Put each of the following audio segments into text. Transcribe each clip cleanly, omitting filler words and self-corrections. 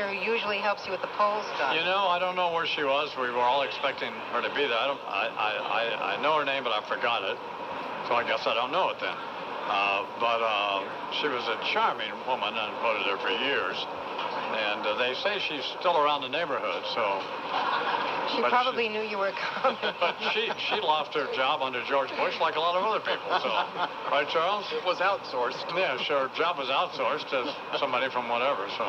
here who usually helps you with the poll stuff. You know, I don't know where she was. We were all expecting her to be there. I know her name, but I forgot it. So I guess I don't know it then. But she was a charming woman and voted there for years. And they say she's still around the neighborhood, so... She probably knew you were coming. But she lost her job under George Bush like a lot of other people, so... Right, Charles? It was outsourced. Yeah, sure. Her job was outsourced to somebody from whatever, so...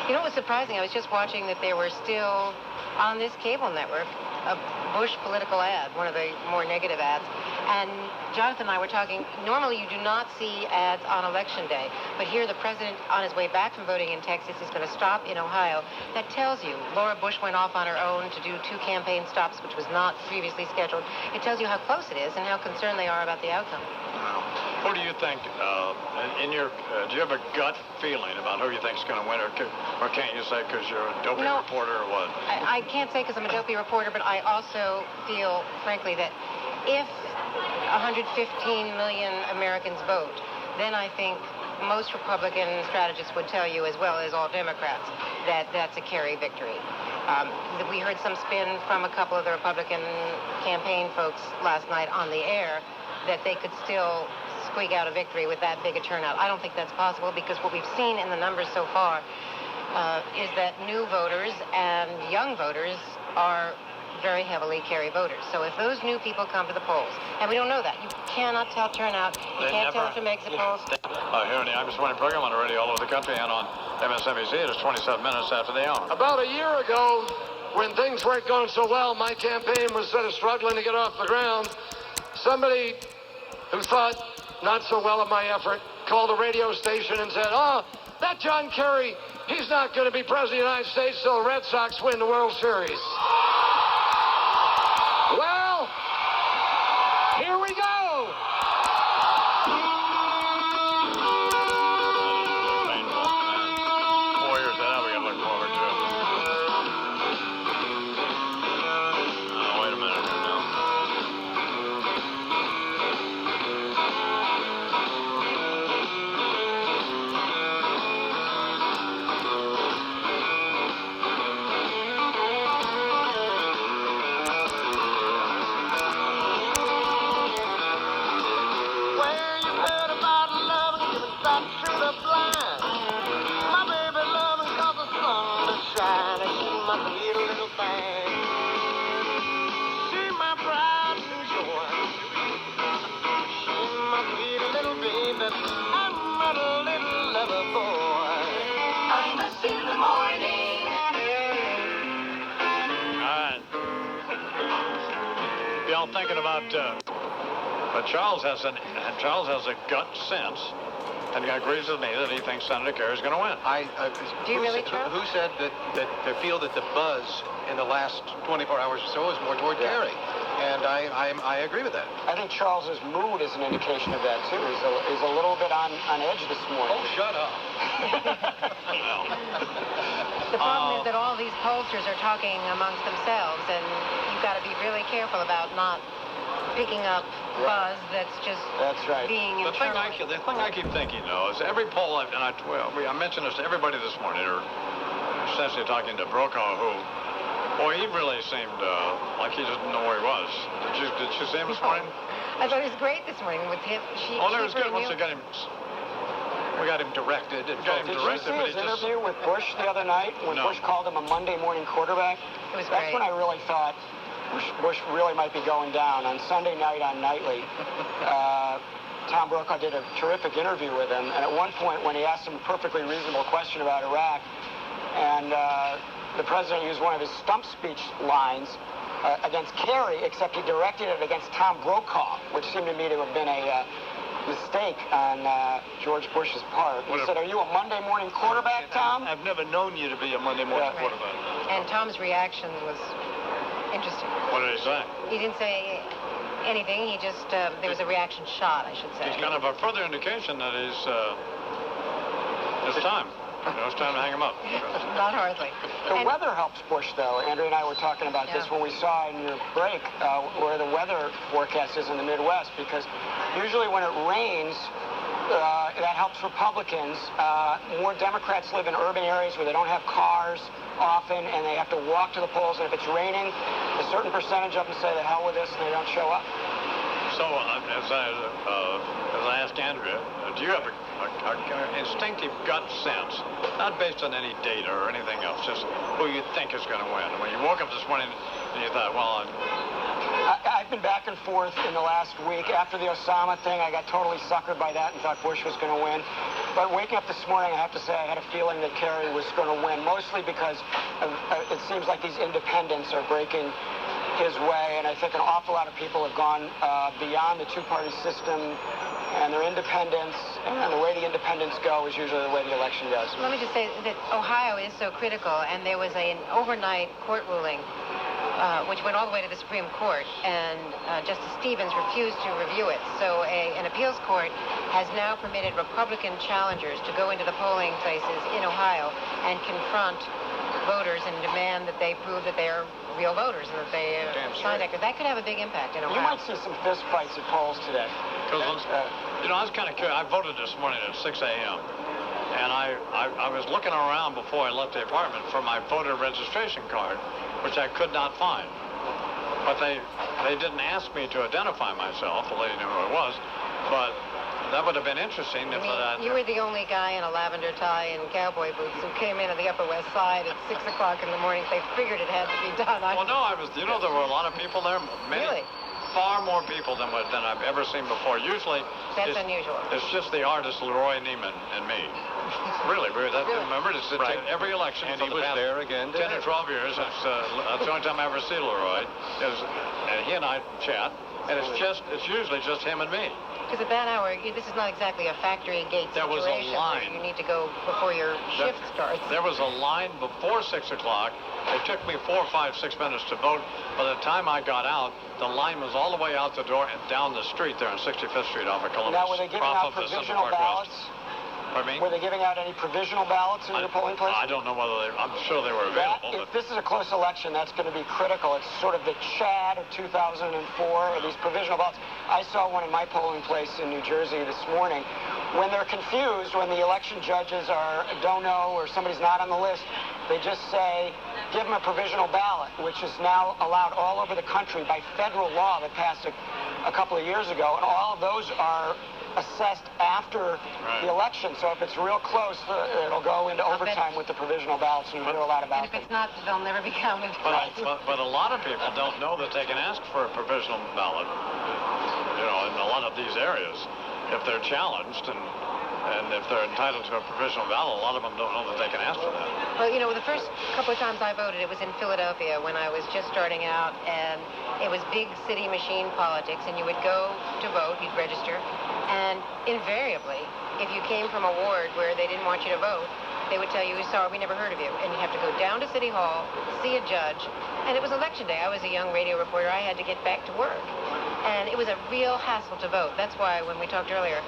You know what was surprising? I was just watching that there were still, on this cable network, a Bush political ad, one of the more negative ads. And Jonathan and I were talking, normally you do not see ads on Election Day, but here the president, on his way back from voting in Texas, is going to stop in Ohio. That tells you Laura Bush went off on her own to do 2 campaign stops, which was not previously scheduled. It tells you how close it is and how concerned they are about the outcome. Wow. Who do you think, do you have a gut feeling about who you think is going to win, or can't you say because you're a dopey reporter or what? I can't say because I'm a dopey reporter, but I also feel, frankly, that if 115 million Americans vote, then I think most Republican strategists would tell you, as well as all Democrats, that that's a Kerry victory. We heard some spin from a couple of the Republican campaign folks last night on the air that they could still squeak out a victory with that big a turnout. I don't think that's possible because what we've seen in the numbers so far is that new voters and young voters are very heavily Kerry voters. So if those new people come to the polls, and we don't know that, you cannot tell turnout, you can't tell from exit polls. Here in the imus750 program on the radio all over the country and on MSNBC, it is 27 minutes after the hour. About a year ago, when things weren't going so well, my campaign was sort of struggling to get off the ground. Somebody who thought not so well of my effort called a radio station and said, "Oh, that John Kerry, he's not going to be president of the United States till the Red Sox win the World Series." Well, here we go. Painful. 4 years of that we got to look forward to. Wait a minute here now. Thinking about, but Charles has a gut sense, and he agrees with me that he thinks Senator Kerry is going to win. Do you really, Charles? Who said that they feel that the buzz in the last 24 hours or so is more toward Kerry? And I agree with that. I think Charles's mood is an indication of that too. He's a little bit on edge this morning. Oh, shut up. The problem is that all these pollsters are talking amongst themselves, and you've got to be really careful about not picking up buzz that's just being internal. The thing I keep thinking, though, is every poll, I mentioned this to everybody this morning, or essentially talking to Brokaw, who, boy, he really seemed like he didn't know where he was. Did you see him this morning? I thought it was great this morning with him. It was good once we got him. We got him directed. Did you see his interview with Bush the other night when Bush called him a Monday morning quarterback? It was That's great. when I really thought Bush really might be going down. On Sunday night on Nightly, Tom Brokaw did a terrific interview with him, and at one point when he asked him a perfectly reasonable question about Iraq, and the president used one of his stump speech lines against Kerry, except he directed it against Tom Brokaw, which seemed to me to have been a mistake on George Bush's part. He said, "Are you a Monday morning quarterback, Tom?" I've never known you to be a Monday morning quarterback. And Tom's reaction was interesting. What did he say? He didn't say anything. He just, there was a reaction shot, I should say. It's kind of a further indication that it's time. It's time to hang him up. Not hardly. The weather helps Bush, though. Andrea and I were talking about this when we saw in your break where the weather forecast is in the Midwest, because usually when it rains, that helps Republicans. More Democrats live in urban areas where they don't have cars often, and they have to walk to the polls. And if it's raining, a certain percentage of them say the hell with this, and they don't show up. So, as I asked Andrea, do you have an instinctive gut sense, not based on any data or anything else, just who you think is going to win? When you woke up this morning and you thought, well, I've been back and forth in the last week. After the Osama thing, I got totally suckered by that and thought Bush was going to win. But waking up this morning, I have to say I had a feeling that Kerry was going to win, mostly because it seems like these independents are breaking his way, and I think an awful lot of people have gone beyond the two-party system, and they're independents, and the way the independents go is usually the way the election goes. Let me just say that Ohio is so critical, and there was an overnight court ruling which went all the way to the Supreme Court, and Justice Stevens refused to review it. So an appeals court has now permitted Republican challengers to go into the polling places in Ohio and confront voters and demand that they prove that they're real voters and that they signed that. That could have a big impact in Ohio. You might see some fist fights at polls today. Because, I was kind of curious. I voted this morning at 6 a.m. And I was looking around before I left the apartment for my voter registration card, which I could not find. But they didn't ask me to identify myself. The lady knew who I was. But that would have been interesting if you were the only guy in a lavender tie and cowboy boots who came into the Upper West Side at 6 o'clock in the morning. They figured it had to be done. Well, no, there were a lot of people there. Really? Far more people than I've ever seen before. Usually, that's unusual. It's just the artist Leroy Neiman and me. Really? Remember, it's every election. And for he was there again 10 or 12 years. That's the only time I ever see Leroy. And he and I chat, and it's usually just him and me. Because at that hour, this is not exactly a factory gate situation. There was a line. You need to go before your shift starts. There was a line before 6 o'clock. It took me 4, 5, 6 minutes to vote. By the time I got out, the line was all the way out the door and down the street there on 65th Street off of Columbus. Now, were they giving out provisional ballots? Pardon me? Were they giving out any provisional ballots in your polling place? I don't know whether I'm sure they were available. If this is a close election, that's going to be critical. It's sort of the Chad of 2004, or these provisional ballots. I saw one in my polling place in New Jersey this morning. When they're confused, when the election judges don't know or somebody's not on the list, they just say, give them a provisional ballot, which is now allowed all over the country by federal law that passed a couple of years ago. And all of those are assessed after the election. So if it's real close, it'll go into overtime with the provisional ballots, and we'll hear a lot about it. And if it's not, they'll never be counted. But a lot of people don't know that they can ask for a provisional ballot, in a lot of these areas, if they're challenged and if they're entitled to a provisional ballot. A lot of them don't know that they can ask for that. Well, the first couple of times I voted, it was in Philadelphia when I was just starting out, and it was big city machine politics, and you would go to vote, you'd register, and invariably, if you came from a ward where they didn't want you to vote, they would tell you, sorry, we never heard of you. And you have to go down to City Hall, see a judge. And it was election day. I was a young radio reporter. I had to get back to work. And it was a real hassle to vote. That's why when we talked earlier,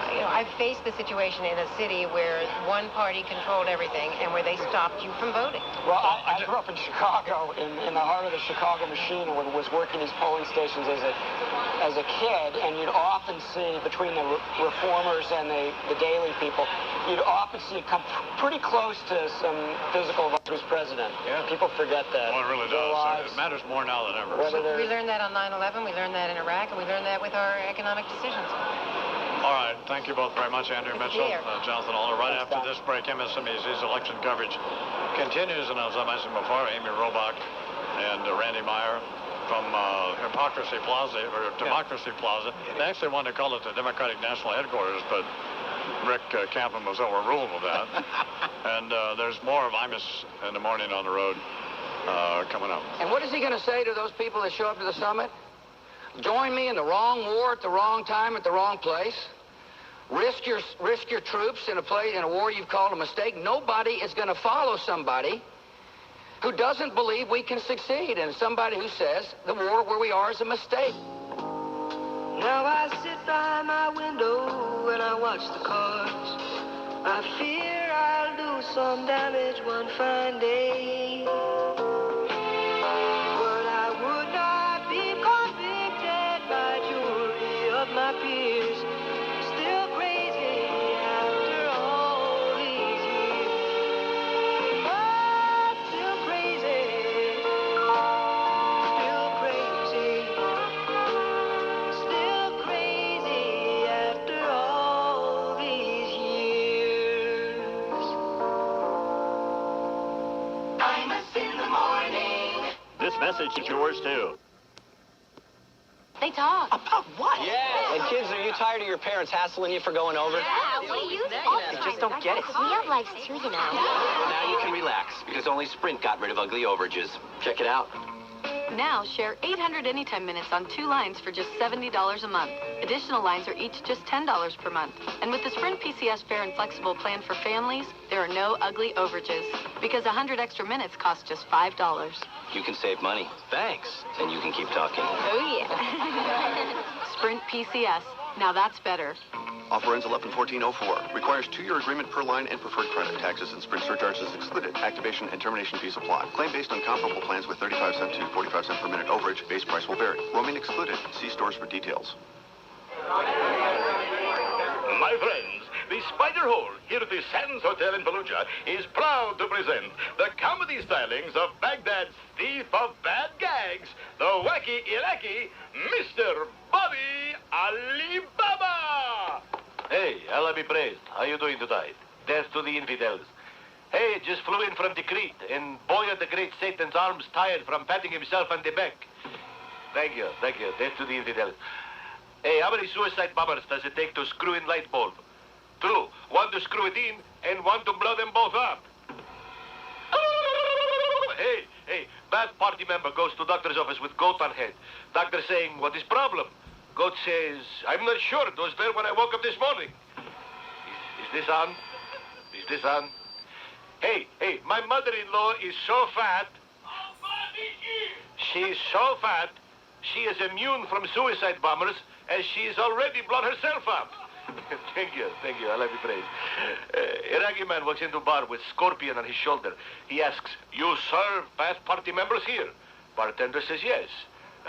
I faced the situation in a city where one party controlled everything and where they stopped you from voting. Well, I grew up in Chicago, in the heart of the Chicago machine, and was working these polling stations as a kid, and you'd often see, between the reformers and the daily people, you'd often see it come pretty close to some physical who's president. Yeah. People forget that. Well, it really does. It matters more now than ever. We learned that on 9/11, we learned that in Iraq, and we learned that with our economic decisions. All right. Thank you both very much, Andrew Mitchell, Jonathan Aller. Right Thanks, after this break, MSNBC's election coverage continues, and as I mentioned before, Amy Robach and Randy Meyer from Democracy Plaza. They actually wanted to call it the Democratic National Headquarters, but Rick Campen was overruled with that. And there's more of Imus in the morning on the road coming up. And what is he going to say to those people that show up to the summit? Join me in the wrong war at the wrong time at the wrong place? Risk your troops in a war you've called a mistake? Nobody is going to follow somebody who doesn't believe we can succeed, and somebody who says the war where we are is a mistake. Now I sit by my window and I watch the cars. I fear I'll do some damage one fine day. But I would not be convicted by jury of my peers. Still crazy in the morning. This message is yours, too. They talk. About what? Yeah. And kids, are you tired of your parents hassling you for going over? Yeah, we use it all the You time. just don't get it. We have lives too, you know. Well, now you can relax, because only Sprint got rid of ugly overages. Check it out. Now, share 800 anytime minutes on 2 lines for just $70 a month. Additional lines are each just $10 per month. And with the Sprint PCS Fair and Flexible plan for families, there are no ugly overages. Because 100 extra minutes cost just $5. You can save money. Thanks. And you can keep talking. Oh, yeah. Sprint PCS. Now that's better. Offer ends 11/14/04. Requires 2-year agreement per line and preferred credit. Taxes and Sprint surcharges excluded. Activation and termination fees apply. Claim based on comparable plans with 35-cent to 45-cent per minute overage. Base price will vary. Roaming excluded. See stores for details. My friends, the Spider Hole here at the Sands Hotel in Fallujah is proud to present the comedy stylings of Baghdad's thief of bad gags, the wacky Iraqi, Mr. Bobby Alibaba. Hey, Allah be praised. How you doing tonight? Death to the infidels. Hey, just flew in from Tikrit, and boy are the great Satan's arms tired from patting himself on the back. Thank you. Death to the infidels. Hey, how many suicide bombers does it take to screw in light bulb? 2. 1 to screw it in, and 1 to blow them both up. Hey, bad party member goes to doctor's office with goat on head. Doctor saying, what is problem? Goat says, I'm not sure. It was there when I woke up this morning. Is this on? Is this on? Hey, my mother-in-law is so fat. She's so fat, she is immune from suicide bombers, as she's already blown herself up. Thank you. I love you, praise. Iraqi man walks into bar with scorpion on his shoulder. He asks, you serve Bath Party members here? Bartender says yes.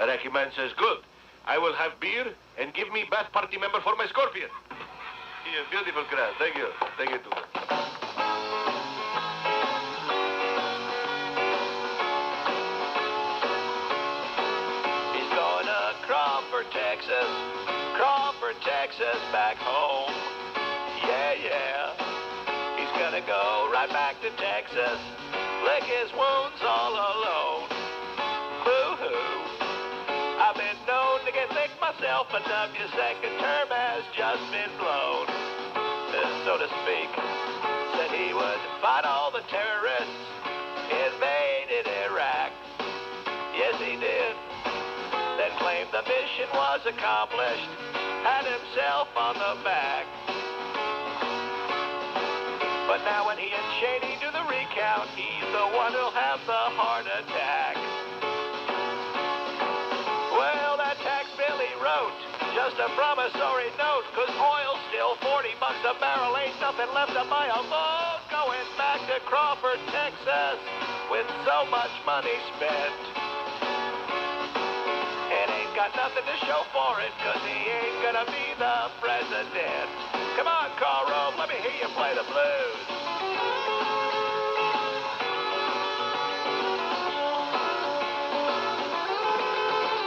Iraqi man says, good. I will have beer and give me Bath Party member for my scorpion. Yeah, beautiful crowd. Thank you. Thank you too. He's going to Crawford, Texas, back home. Yeah. He's gonna go right back to Texas, lick his wounds all alone. Boo-hoo. I've been known to get licked myself, but your second term has just been blown, so to speak. Said he would fight all the terrorists, invaded Iraq. Yes, he did. Then claimed the mission was accomplished, had himself on the back. But now when he and Cheney do the recount, he's the one who'll have the heart attack. Well, that tax bill he wrote, just a promissory note, 'cause oil's still $40 a barrel, ain't nothing left to buy a vote. Going back to Crawford, Texas, with so much money spent. Got nothing to show for it, 'cause he ain't gonna be the president. Come on, Carl Rove, let me hear you play the blues.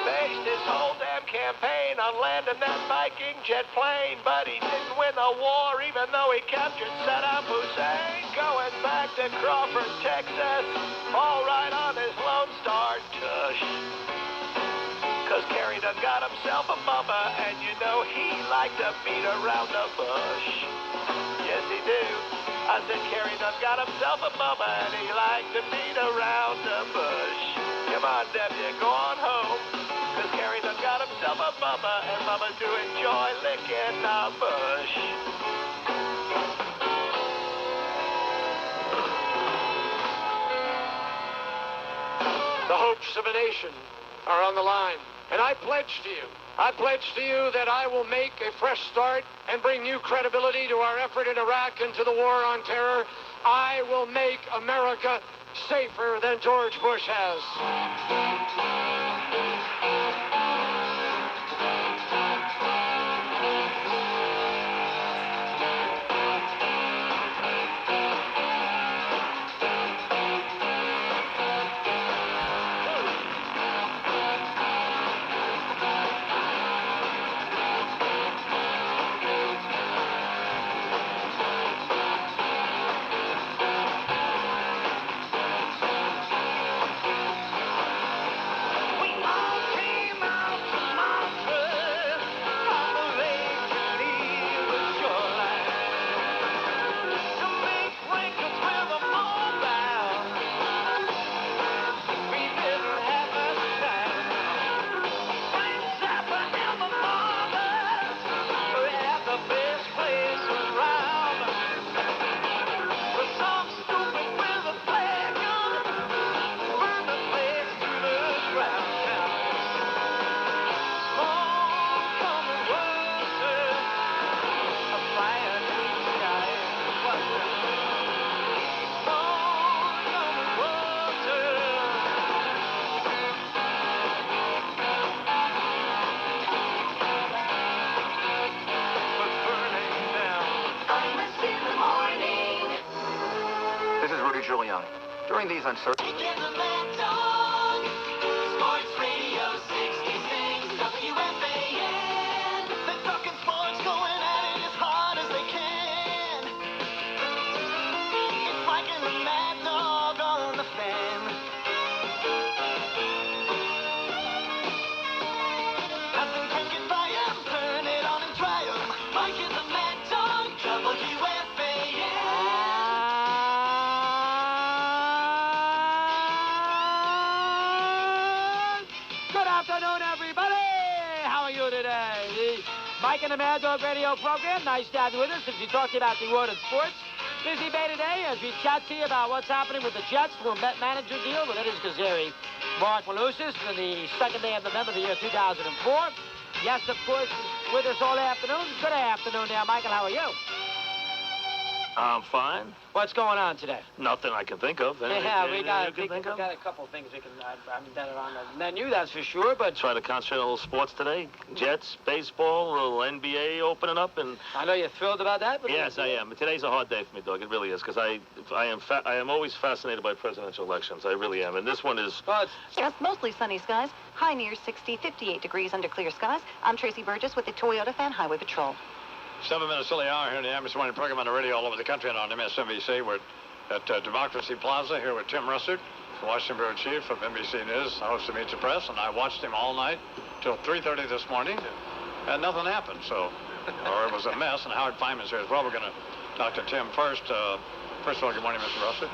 Based his whole damn campaign on landing that Viking jet plane, but he didn't win the war, even though he captured Saddam Hussein. Going back to Crawford, Texas, all right on his Lone Star tush. 'Cause Kerry done got himself a mama, and you know he liked to beat around the bush. Yes, he do. I said Kerry done got himself a mama, and he liked to beat around the bush. Come on, Debbie, go on home. 'Cause Kerry done got himself a mama, and mamas do enjoy licking the bush. The hopes of a nation are on the line. And I pledge to you that I will make a fresh start and bring new credibility to our effort in Iraq and to the war on terror. I will make America safer than George Bush has. During these uncertain... Sports Radio 66 WFAN. They're talking sports, going at it as hard as they can. It's Mike and the Mad Dog on the Fan. Nothing can get by 'em, turn it on and try 'em. Mike and the Mad Dog, WFAN. Good afternoon, everybody. How are you today? The Mike and the Mad Dog radio program. Nice to have you with us as we talk to you about the world of sports. Busy day today as we chat to you about what's happening with the Jets, the Met manager deal with Eddie Kazari. Mark Malusis on the second day of November, the year 2004. Yes, of course, is with us all afternoon. Good afternoon there, Michael. How are you? I'm fine. What's going on today? Nothing I can think of. Anything, Yeah, we anything got you can think of? a couple things we can, that are on the menu, that's for sure, but... Try to concentrate on a little sports today. Jets, baseball, a little NBA opening up, and... I know you're thrilled about that, but... Yes, I am. Today's a hard day for me, Doug. It really is, because I am always fascinated by presidential elections. I really am, and this one is... Well, Yes, mostly sunny skies. High near 60, 58 degrees under clear skies. I'm Tracy Burgess with the Toyota Fan Highway Patrol. 7 minutes till the hour here in the Imus Morning program on the radio all over the country and on MSNBC. We're at Democracy Plaza here with Tim Russert, the Washington Bureau Chief of NBC News, host of Meet the Press, and I watched him all night till 3:30 this morning, and nothing happened, so, or it was a mess, and Howard Feynman's here as well. We're going to talk to Tim first. First of all, good morning, Mr. Russert.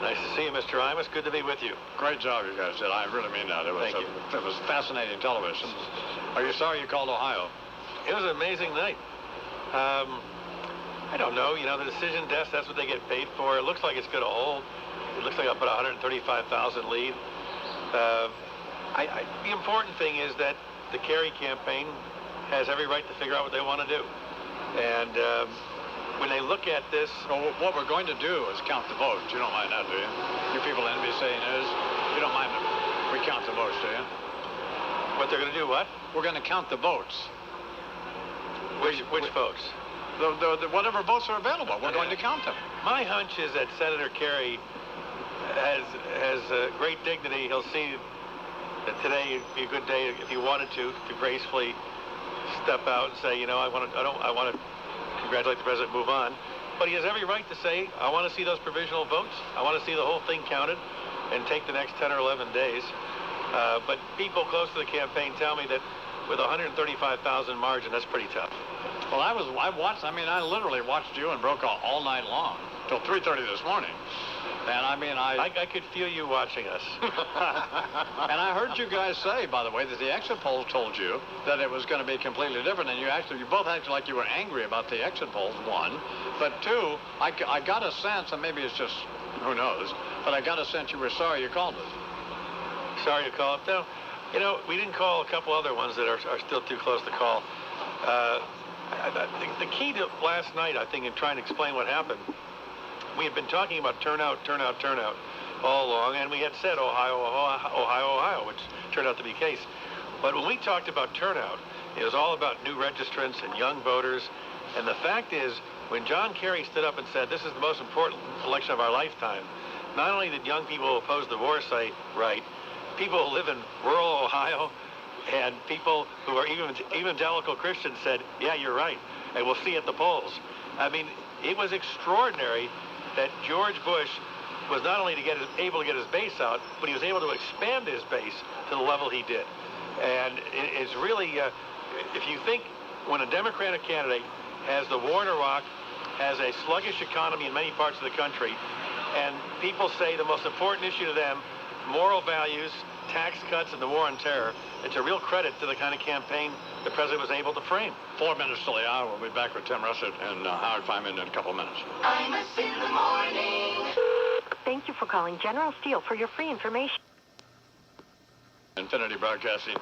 Nice to see you, Mr. Imus. Good to be with you. Great job you guys did. I really mean that. It was, it was fascinating television. Are you sorry you called Ohio? It was an amazing night. I don't know. You know, the decision desk, that's what they get paid for. It looks like it's going to hold. It looks like I'll put a 135,000 lead. The important thing is that the Kerry campaign has every right to figure out what they want to do. And when they look at this... Well, what we're going to do is count the votes. You don't mind that, do you? You people at NBC News, you don't mind we count the votes, do you? What they're going to do, what? We're going to count the votes. Which votes? The whatever votes are available, we're going to count them. My hunch is that Senator Kerry has great dignity. He'll see that today would be a good day if he wanted to gracefully step out and say, you know, I want to congratulate the president, move on. But he has every right to say, I want to see those provisional votes. I want to see the whole thing counted and take the next 10 or 11 days. But people close to the campaign tell me that with a 135,000 margin, that's pretty tough. Well, I literally watched you and Brokaw all night long till 3:30 this morning. And I could feel you watching us. And I heard you guys say, by the way, that the exit polls told you that it was going to be completely different. And you both acted like you were angry about the exit polls, one. But two, I got a sense, and maybe it's just, who knows, but I got a sense you were sorry you called it. Sorry to call it, though. You know, we didn't call a couple other ones that are still too close to call. The key to last night, I think, in trying to explain what happened, we had been talking about turnout all along, and we had said Ohio, which turned out to be the case. But when we talked about turnout, it was all about new registrants and young voters. And the fact is, when John Kerry stood up and said, this is the most important election of our lifetime, not only did young people who oppose divorce say, right, people who live in rural Ohio and people who are evangelical Christians said, yeah, you're right, and we'll see at the polls. I mean, it was extraordinary that George Bush was not only able to get his base out, but he was able to expand his base to the level he did. And it's really, if you think when a Democratic candidate has the war in Iraq, has a sluggish economy in many parts of the country, and people say the most important issue to them, moral values, tax cuts, and the war on terror, it's a real credit to the kind of campaign the president was able to frame. 4 minutes till the hour. We'll be back with Tim Russert and Howard Feynman in a couple of minutes. Imus in the morning. Thank you for calling General Steel for your free information. Infinity Broadcasting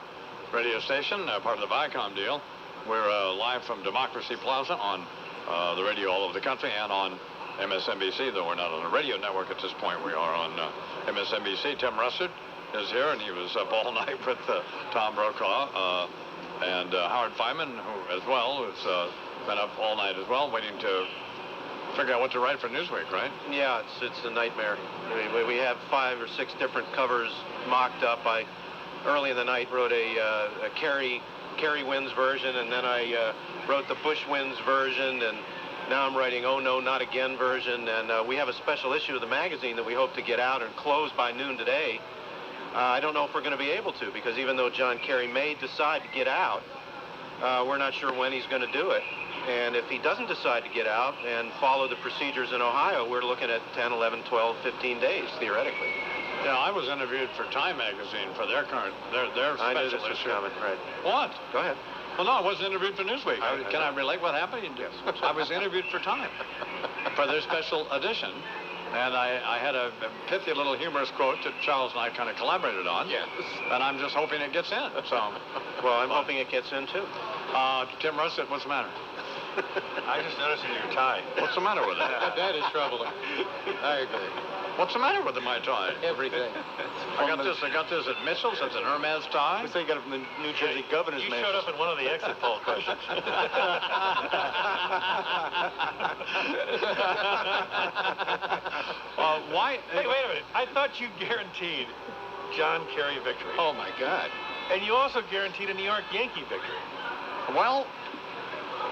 radio station, part of the Viacom deal. We're live from Democracy Plaza on the radio all over the country and on MSNBC, though we're not on a radio network at this point. We are on MSNBC. Tim Russert is here, and he was up all night with Tom Brokaw and Howard Feynman, who as well has been up all night as well, waiting to figure out what to write for Newsweek, right? Yeah, it's a nightmare. We have 5 or 6 different covers mocked up. I early in the night wrote a Kerry wins version, and then I wrote the Bush wins version, and now I'm writing Oh No Not Again version, and we have a special issue of the magazine that we hope to get out and close by noon today. I don't know if we're going to be able to, because even though John Kerry may decide to get out, we're not sure when he's going to do it. And if he doesn't decide to get out and follow the procedures in Ohio, we're looking at 10, 11, 12, 15 days, theoretically. Yeah, I was interviewed for Time magazine for their special I knew this was issue. coming, right. What? Go ahead. Well, no, I wasn't interviewed for Newsweek. Can I relate what happened? Yes. I was interviewed for Time for their special edition, and I had a pithy little humorous quote that Charles and I kind of collaborated on. Yes. And I'm just hoping it gets in. So, well, I'm hoping it gets in too. Tim Russett, what's the matter? I just noticed your tie. What's the matter with it? That is troubling. I agree. What's the matter with my tie? Everything. I got this at Mitchell's. It's an Hermes tie. So you got it from the New Jersey governor's mansion. You showed up in one of the exit poll questions. Why? Hey, wait a minute. I thought you guaranteed John Kerry victory. Oh, my God. And you also guaranteed a New York Yankee victory. Well,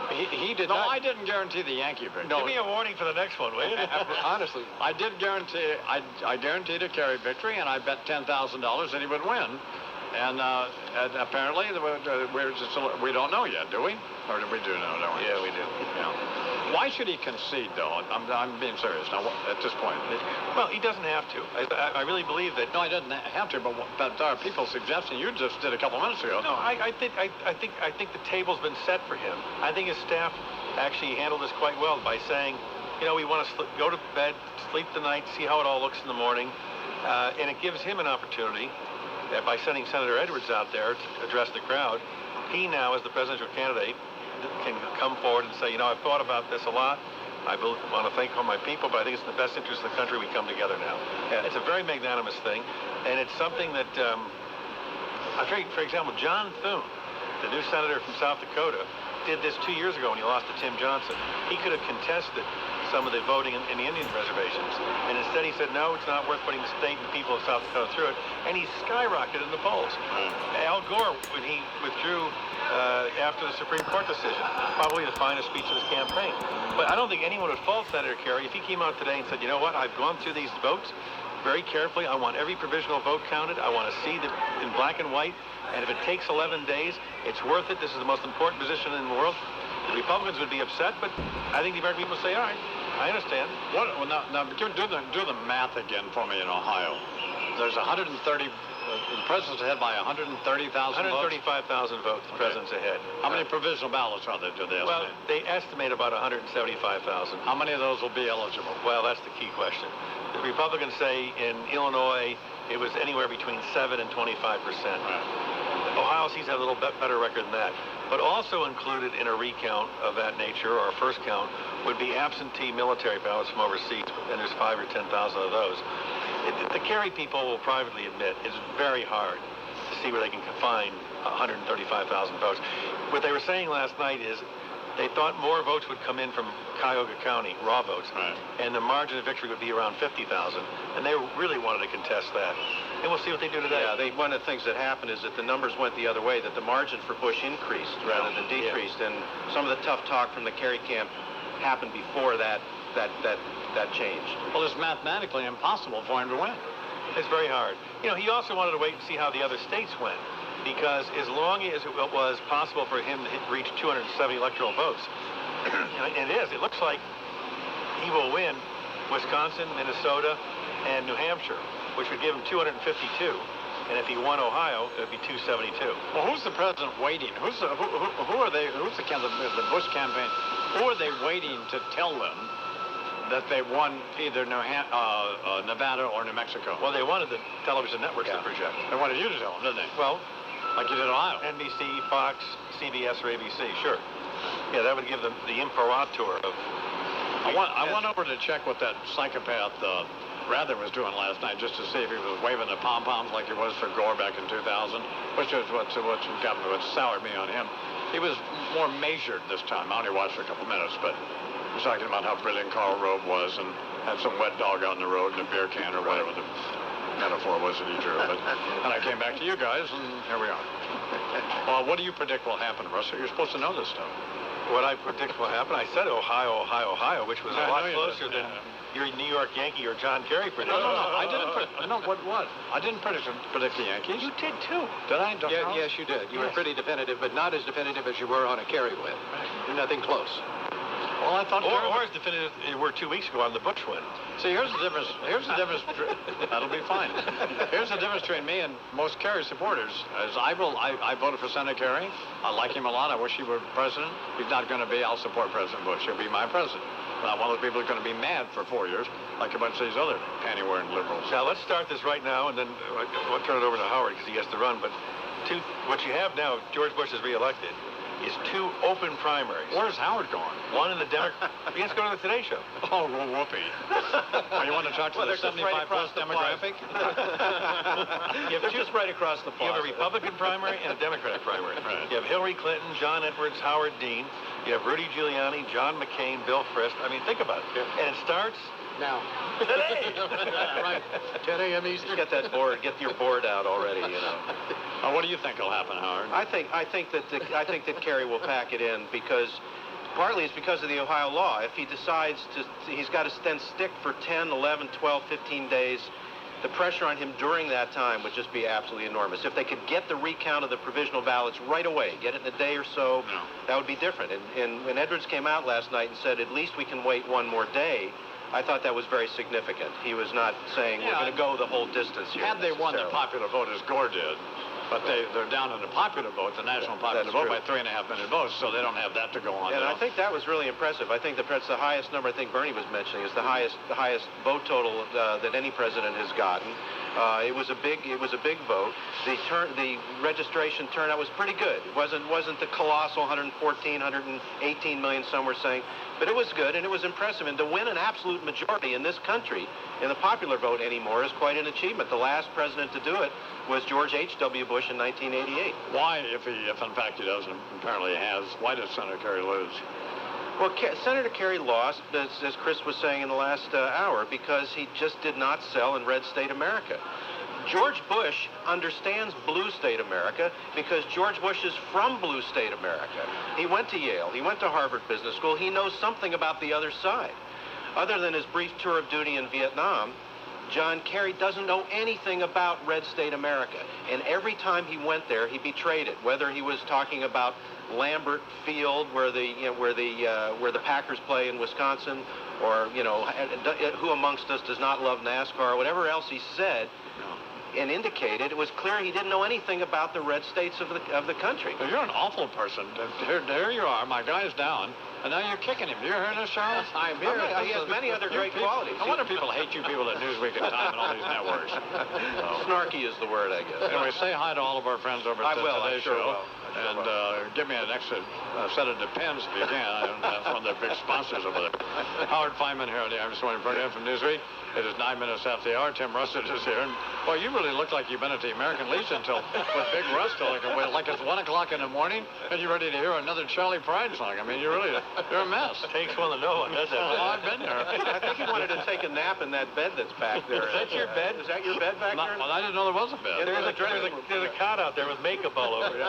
he did no, not. I didn't guarantee the Yankee victory. No. Give me a warning for the next one, will you? Honestly. I did guarantee, I guaranteed a Kerry victory, and I bet $10,000 that he would win. And apparently, we don't know yet, do we? Or do we do know, don't we? Yeah, we do. Yeah. Why should he concede, though? I'm being serious now, at this point. Well, he doesn't have to. I really believe that. No, he doesn't have to, but there are people suggesting, you just did a couple minutes ago. No, I think the table's been set for him. I think his staff actually handled this quite well by saying, we want to go to bed, sleep the night, see how it all looks in the morning, and it gives him an opportunity by sending Senator Edwards out there to address the crowd. He now, as the presidential candidate, can come forward and say, I've thought about this a lot. I want to thank all my people, but I think it's in the best interest of the country we come together now. Yeah. It's a very magnanimous thing, and it's something that, for example, John Thune, the new senator from South Dakota, did this 2 years ago when he lost to Tim Johnson. He could have contested some of the voting in the Indian reservations, and instead he said, no, it's not worth putting the state and the people of South Dakota through it, and he skyrocketed in the polls. Al Gore, when he withdrew after the Supreme Court decision, probably the finest speech of his campaign. But I don't think anyone would fault Senator Kerry if he came out today and said, you know what, I've gone through these votes very carefully. I want every provisional vote counted. I want to see them in black and white. And if it takes 11 days, it's worth it. This is the most important position in the world. The Republicans would be upset, but I think the American people say, all right, I understand. Now do the math again for me in Ohio. There's 130, the president's ahead by 130,000 votes? 135,000 votes, the president's ahead. How many provisional ballots are there, do they estimate? Well, they estimate about 175,000. How many of those will be eligible? Well, that's the key question. The Republicans say in Illinois it was anywhere between 7 and 25%. Ohio seems to have a little bit better record than that. But also included in a recount of that nature, or a first count, would be absentee military ballots from overseas, and there's 5,000 or 10,000 of those. The Kerry people will privately admit it's very hard to see where they can find 135,000 votes. What they were saying last night is they thought more votes would come in from Cuyahoga County, raw votes, and the margin of victory would be around 50,000, and they really wanted to contest that. And we'll see what they do today. Yeah, one of the things that happened is that the numbers went the other way, that the margin for Bush increased rather than decreased, and some of the tough talk from the Kerry camp happened before that changed. Well, it's mathematically impossible for him to win. It's very hard. He also wanted to wait and see how the other states went, because as long as it was possible for him to reach 270 electoral votes, and it looks like he will win Wisconsin, Minnesota, and New Hampshire, which would give him 252. And if he won Ohio, it would be 272. Well, who's the president waiting? Who are they? Who's the Bush campaign? Who are they waiting to tell them that they won either Nevada or New Mexico? Well, they wanted the television networks to project. They wanted you to tell them, didn't they? Well, like you did in Ohio. NBC, Fox, CBS, or ABC, sure. Yeah, that would give them the imperator of... I went over to check what that psychopath Rather was doing last night, just to see if he was waving the pom-poms like he was for Gore back in 2000, which is what soured me on him. He was more measured this time. I only watched for a couple minutes, but was talking about how brilliant Karl Rove was and had some wet dog out in the road and a beer can or whatever the metaphor was that he drew. But and I came back to you guys, and here we are. Well, what do you predict will happen, Russell? You're supposed to know this stuff. What I predict will happen, I said Ohio, Ohio, Ohio, which was a lot closer than your New York Yankee or John Kerry prediction. No, I didn't. What? I didn't predict the Yankees. You did too. Did I? Yes, you did. You were pretty definitive, but not as definitive as you were on a Kerry win. Nothing close. Well, I thought. Or as definitive you were 2 weeks ago on the Bush win. See, here's the difference. That'll be fine. Here's the difference between me and most Kerry supporters. I voted for Senator Kerry. I like him a lot. I wish he were president. He's not going to be. I'll support President Bush. He'll be my president. Not one of the people who's going to be mad for 4 years, like a bunch of these other panty-wearing liberals. Now, let's start this right now, and then I'll turn it over to Howard because he has to run. But what you have now, George Bush is reelected, is 2 open primaries. Where's Howard going? One in the Democrat. He has to go to the Today Show. Oh, well, whoopee. You want to talk to the 75-plus demographic? You have just right across the plaza. You have a Republican primary and a Democratic primary. Right. You have Hillary Clinton, John Edwards, Howard Dean. You have Rudy Giuliani, John McCain, Bill Frist. I mean, think about it. And it starts now. Today. Right. 10 a.m. Eastern. Just get that board. Get your board out already. You know. What do you think will happen, Howard? I think that Kerry will pack it in because partly it's because of the Ohio law. If he decides he's got to then stick for 10, 11, 12, 15 days. The pressure on him during that time would just be absolutely enormous. If they could get the recount of the provisional ballots right away, get it in a day or so, that would be different. And when Edwards came out last night and said, at least we can wait one more day, I thought that was very significant. He was not saying we're going to go the whole distance here. Had they won the popular vote as Gore did, but they're down in the popular vote, the national popular vote, by 3.5 million votes, so they don't have that to go on. And I think that was really impressive. I think that's the highest number. I think Bernie was mentioning is the highest vote total that any president has gotten. It was a big vote. The registration turnout was pretty good. It wasn't the colossal 114, 118 million some were saying, but it was good and it was impressive. And to win an absolute majority in this country in the popular vote anymore is quite an achievement. The last president to do it was George H.W. Bush in 1988. Why, if in fact he doesn't, apparently he has, why did Senator Kerry lose? Well, Senator Kerry lost, as Chris was saying in the last hour, because he just did not sell in red state America. George Bush understands blue state America because George Bush is from blue state America. He went to Yale. He went to Harvard Business School. He knows something about the other side. Other than his brief tour of duty in Vietnam, John Kerry doesn't know anything about red state America. And every time he went there, he betrayed it. Whether he was talking about Lambert Field, where the Packers play in Wisconsin, or who amongst us does not love NASCAR, or whatever else he said and indicated, it was clear he didn't know anything about the red states of the country. Well, you're an awful person. There you are. My guy's down. And now you're kicking him. Do you hear this, Charles? I'm here. He has many other great qualities. No wonder people hate you people at Newsweek and Time and all these networks. Snarky is the word, I guess. Anyway, say hi to all of our friends over at Today's Show. And give me an extra set of Depends if you can. That's one of their big sponsors over there. Howard Feynman here on the Imus Morning Program from Newsweek. It is 9 minutes after the hour. Tim Russert is here. And, boy, you really look like you've been at the American Legion with Big Russ like it's 1 o'clock in the morning and you're ready to hear another Charlie Pride song. I mean, you're a mess. Takes one to know one, doesn't it? Well, I've been there. I think he wanted to take a nap in that bed that's back there. Is that your bed? Is that your bed back there? Well, I didn't know there was a bed. Yeah, there's a cot out there with makeup all over it.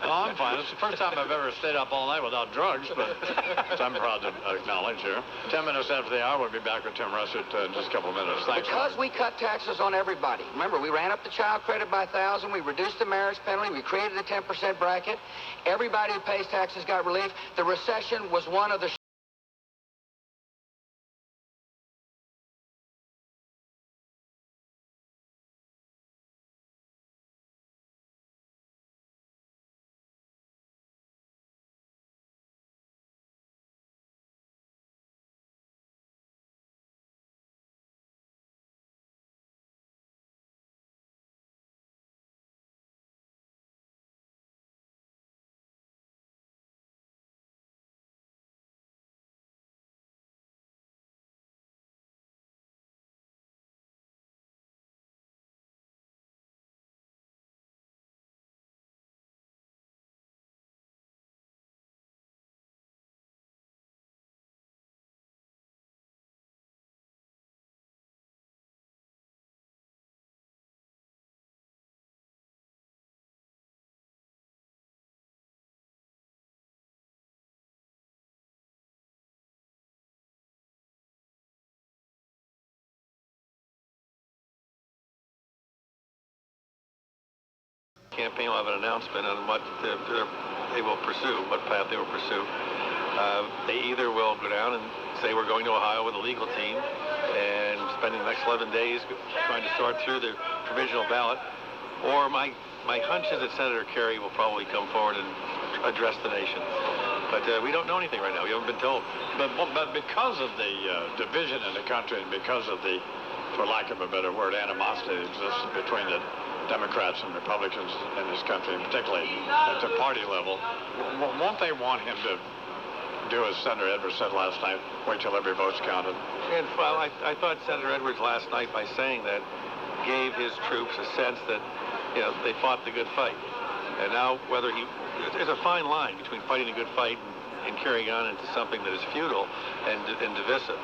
Oh, I'm fine. It's the first time I've ever stayed up all night without drugs, but I'm proud to acknowledge here. 10 minutes after the hour, we'll be back with Tim Russert in just a couple of minutes. Thanks. Because we cut taxes on everybody. Remember, we ran up the child credit by 1,000. We reduced the marriage penalty. We created a 10% bracket. Everybody who pays taxes got relief. The recession was one of the campaign will have an announcement on what they will pursue, what path they will pursue. They either will go down and say we're going to Ohio with a legal team and spending the next 11 days trying to sort through the provisional ballot, or my hunch is that Senator Kerry will probably come forward and address the nation. But we don't know anything right now. We haven't been told. But because of the division in the country and because of the, for lack of a better word, animosity that exists between the Democrats and Republicans in this country, particularly at the party level, won't they want him to do as Senator Edwards said last night, wait till every vote's counted? And well, I thought Senator Edwards last night, by saying that, gave his troops a sense that, they fought the good fight. And now there's a fine line between fighting a good fight and carrying on into something that is futile and divisive.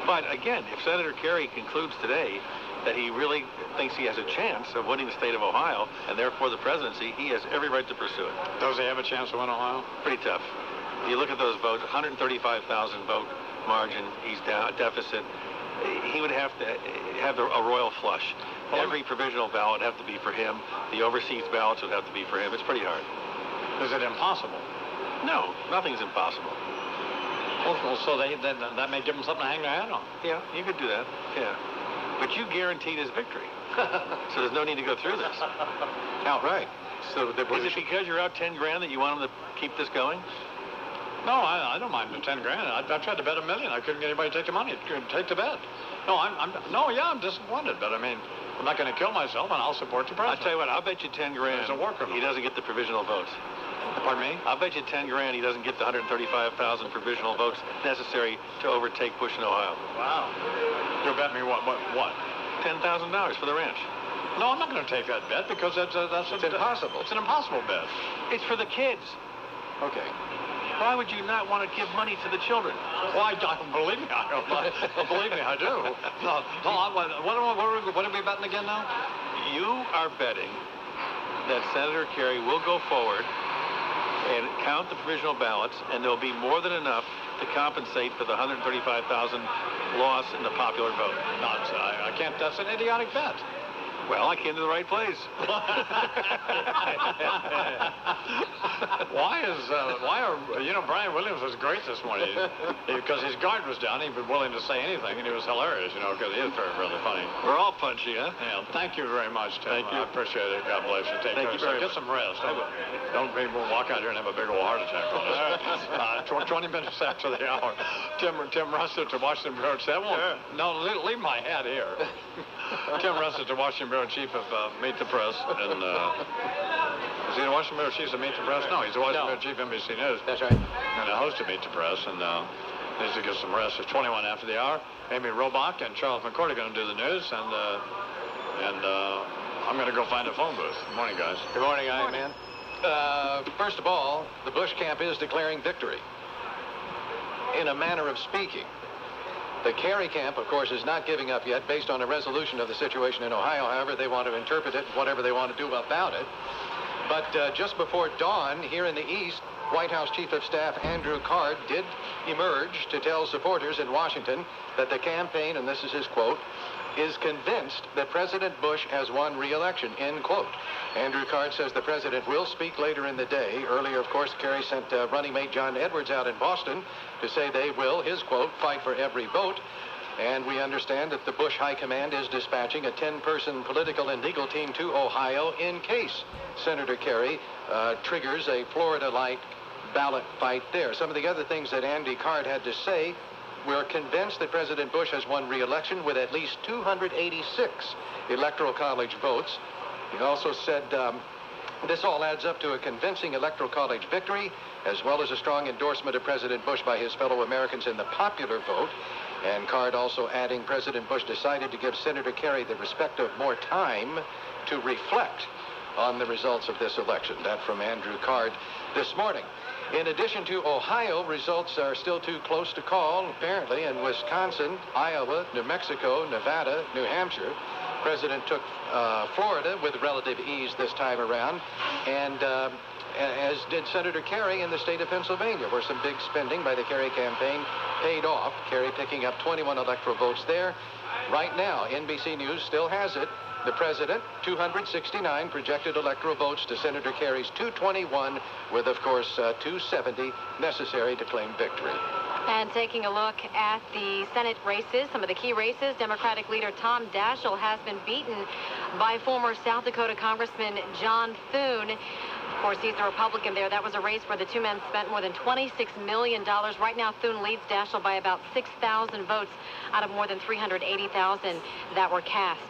But again, if Senator Kerry concludes today that he really thinks he has a chance of winning the state of Ohio and therefore the presidency, he has every right to pursue it. Does he have a chance to win Ohio? Pretty tough. You look at those votes, 135,000 vote margin, he's down, deficit. He would have to have a royal flush. Every provisional ballot would have to be for him. The overseas ballots would have to be for him. It's pretty hard. Is it impossible? No, nothing's impossible. Well, so that may give them something to hang their hat on. Yeah, you could do that. Yeah. But you guaranteed his victory. So there's no need to go through this. Outright. So is it because you're out 10 grand that you want him to keep this going? No, I don't mind the 10 grand. I tried to bet $1 million. I couldn't get anybody to take the money. Take the bet. No, I'm disappointed, but I mean, I'm not going to kill myself, and I'll support the president. I'll tell you what, I'll bet you 10 grand he doesn't get the provisional votes. Pardon me? I'll bet you 10 grand he doesn't get the 135,000 provisional votes necessary to overtake Bush in Ohio. Wow. You'll bet me what? $10,000 for the ranch. No, I'm not going to take that bet because that's impossible. It's an impossible bet. It's for the kids. Okay. Why would you not want to give money to the children? Well, believe me, I don't. Believe me, I do. No, what are we betting again now? You are betting that Senator Kerry will go forward and count the provisional ballots, and there'll be more than enough to compensate for the 135,000 loss in the popular vote. No, I can't. That's an idiotic bet. Well, I came to the right place. Why are Brian Williams was great this morning because his guard was down. He was willing to say anything, and he was hilarious, because he is really funny. We're all punchy, huh? Yeah. Thank you very much, Tim. Thank you. I appreciate it. God bless you. Thank you very much. Get some rest. Don't walk out here and have a big old heart attack on us. 20 minutes after the hour, Tim Russert to Washington Bureau Chief. No, leave my hat here. Tim Russert to Washington Bureau Chief of Meet the Press, and is he the Washington Bureau Chief of Meet the Press? No, he's the Washington Bureau Chief of NBC News. That's right. And the host of Meet the Press, and needs to get some rest. It's 21 after the hour. Amy Robach and Charles McCord are going to do the news, and I'm going to go find a phone booth. Good morning, guys. Good morning, Iron Man. First of all, the Bush camp is declaring victory. In a manner of speaking. The Kerry camp, of course, is not giving up yet based on a resolution of the situation in Ohio. However, they want to interpret it, whatever they want to do about it. But just before dawn, here in the East, White House Chief of Staff Andrew Card did emerge to tell supporters in Washington that the campaign, and this is his quote, is convinced that President Bush has won re-election, end quote. Andrew Card says the president will speak later in the day. Earlier, of course, Kerry sent running mate John Edwards out in Boston to say they will, his quote, fight for every vote. And we understand that the Bush High Command is dispatching a 10-person political and legal team to Ohio in case Senator Kerry triggers a Florida-like ballot fight there. Some of the other things that Andy Card had to say: we're convinced that President Bush has won re-election with at least 286 Electoral College votes. He also said this all adds up to a convincing Electoral College victory, as well as a strong endorsement of President Bush by his fellow Americans in the popular vote. And Card also adding President Bush decided to give Senator Kerry the respect of more time to reflect on the results of this election. That from Andrew Card this morning. In addition to Ohio, results are still too close to call, apparently, in Wisconsin, Iowa, New Mexico, Nevada, New Hampshire. President took Florida with relative ease this time around. And as did Senator Kerry in the state of Pennsylvania, where some big spending by the Kerry campaign paid off. Kerry picking up 21 electoral votes there. Right now, NBC News still has it. The president, 269 projected electoral votes to Senator Kerry's 221, with, of course, 270 necessary to claim victory. And taking a look at the Senate races, some of the key races, Democratic leader Tom Daschle has been beaten by former South Dakota Congressman John Thune. Of course, he's the Republican there. That was a race where the two men spent more than $26 million. Right now, Thune leads Daschle by about 6,000 votes out of more than 380,000 that were cast.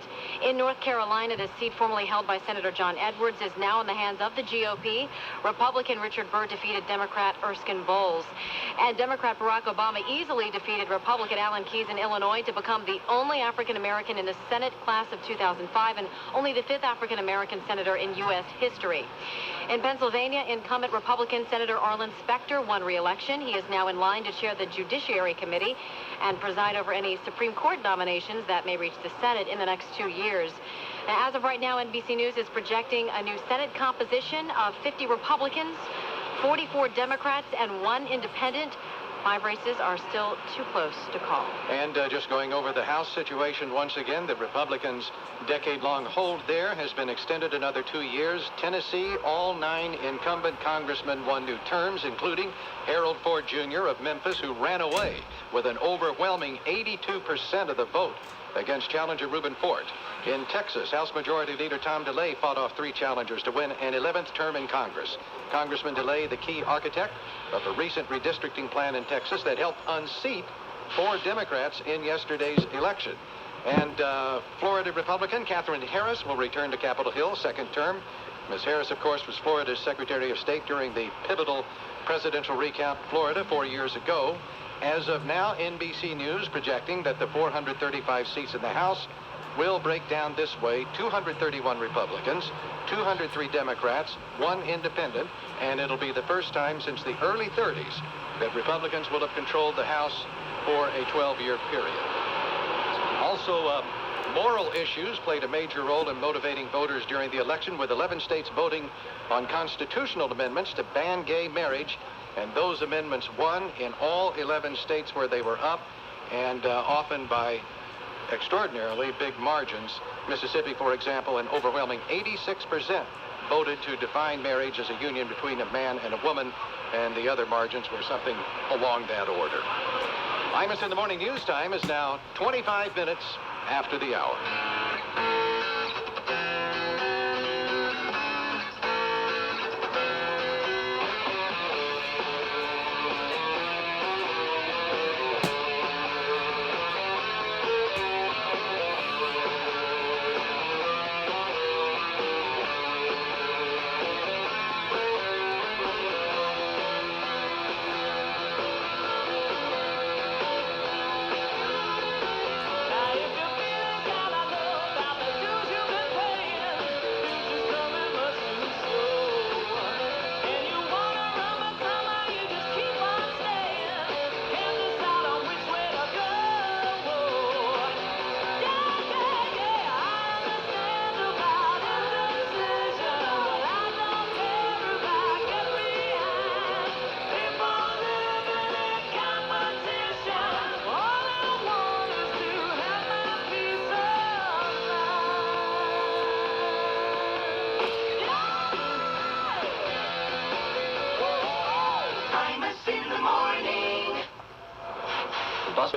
In North Carolina, the seat formerly held by Senator John Edwards is now in the hands of the GOP. Republican Richard Burr defeated Democrat Erskine Bowles. And Democrat Barack Obama easily defeated Republican Alan Keyes in Illinois to become the only African-American in the Senate class of 2005 and only the 5th African-American senator in U.S. history. In Pennsylvania, incumbent Republican Senator Arlen Specter won re-election. He is now in line to chair the Judiciary Committee and preside over any Supreme Court nominations that may reach the Senate in the next 2 years. Now, as of right now, NBC News is projecting a new Senate composition of 50 Republicans, 44 Democrats, and 1 independent. 5 races are still too close to call. And just going over the House situation once again, the Republicans' decade-long hold there has been extended another 2 years. Tennessee, all 9 incumbent congressmen won new terms, including Harold Ford Jr. of Memphis, who ran away with an overwhelming 82% of the vote against challenger Reuben Fort. In Texas, House Majority Leader Tom DeLay fought off 3 challengers to win an 11th term in Congress. Congressman DeLay, the key architect of a recent redistricting plan in Texas that helped unseat 4 Democrats in yesterday's election. And Florida Republican Katherine Harris will return to Capitol Hill, 2nd term. Ms. Harris, of course, was Florida's Secretary of State during the pivotal presidential recount in Florida 4 years ago. As of now, NBC News projecting that the 435 seats in the House will break down this way: 231 Republicans, 203 Democrats, 1 independent, and it'll be the first time since the early 30s that Republicans will have controlled the House for a 12-year period. Also, moral issues played a major role in motivating voters during the election, with 11 states voting on constitutional amendments to ban gay marriage, and those amendments won in all 11 states where they were up, and often by extraordinarily big margins. Mississippi, for example, an overwhelming 86% voted to define marriage as a union between a man and a woman, and the other margins were something along that order. Imus in the Morning News Time is now 25 minutes after the hour.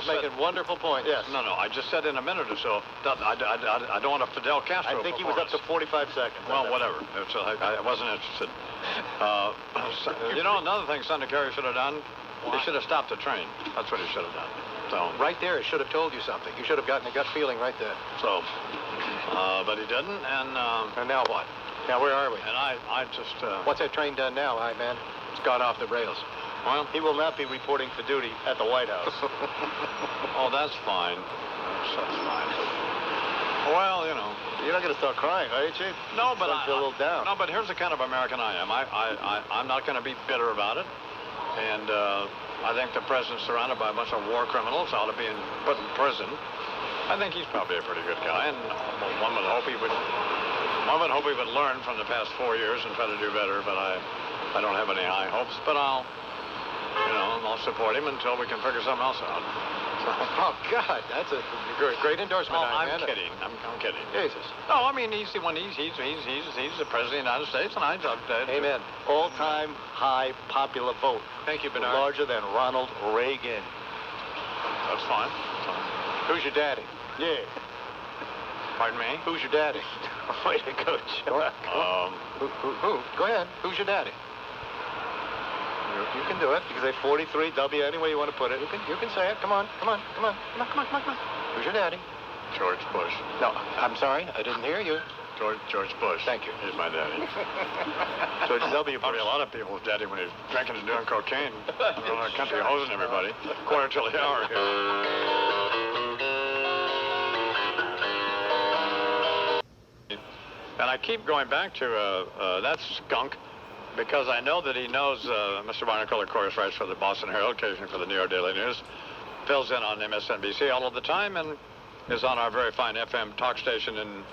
Making wonderful points. Yes. No, I just said in a minute or so. I don't want a Fidel Castro. I think he was up to 45 seconds. Well, whatever. I wasn't interested. You know, another thing Senator Kerry should have done, he should have stopped the train. That's what he should have done. So right there, it should have told you something. You should have gotten a gut feeling right there. So, but he didn't, and now what? Now where are we? And I just. What's that train done now, man? It's gone off the rails. Well, he will not be reporting for duty at the White House. Oh, that's fine. That's fine. Well, you know. You're not going to start crying, are you, Chief? No, but I feel a little down. No, but here's the kind of American I am. I'm not going to be bitter about it. And I think the president's surrounded by a bunch of war criminals, ought to be put in prison. I think he's probably a pretty good guy, and one would hope he would learn from the past 4 years and try to do better. But I don't have any high hopes, but I'll support him until we can figure something else out. Oh, God, that's a great endorsement. I'm kidding. I'm kidding. Jesus. No, I mean, he's the president of the United States, and Amen. All-time high popular vote. Thank you, Bernard. Larger than Ronald Reagan. That's fine. Who's your daddy? Yeah. Pardon me? Who's your daddy? Way to go, Chuck. Who? Go ahead. Who's your daddy? You can do it. You can say 43W any way you want to put it. You can say it. Come on. Who's your daddy? George Bush. No, I'm sorry. I didn't hear you. George Bush. Thank you. He's my daddy. George W. Bush. Probably a lot of people's daddy when he's drinking and doing cocaine. Around the country hosing everybody. Quarter till the hour here. And I keep going back to that skunk because I know that he knows Mr. Barnacle, of course, writes for the Boston Herald, occasionally for the New York Daily News, fills in on MSNBC all of the time, and is on our very fine FM talk station in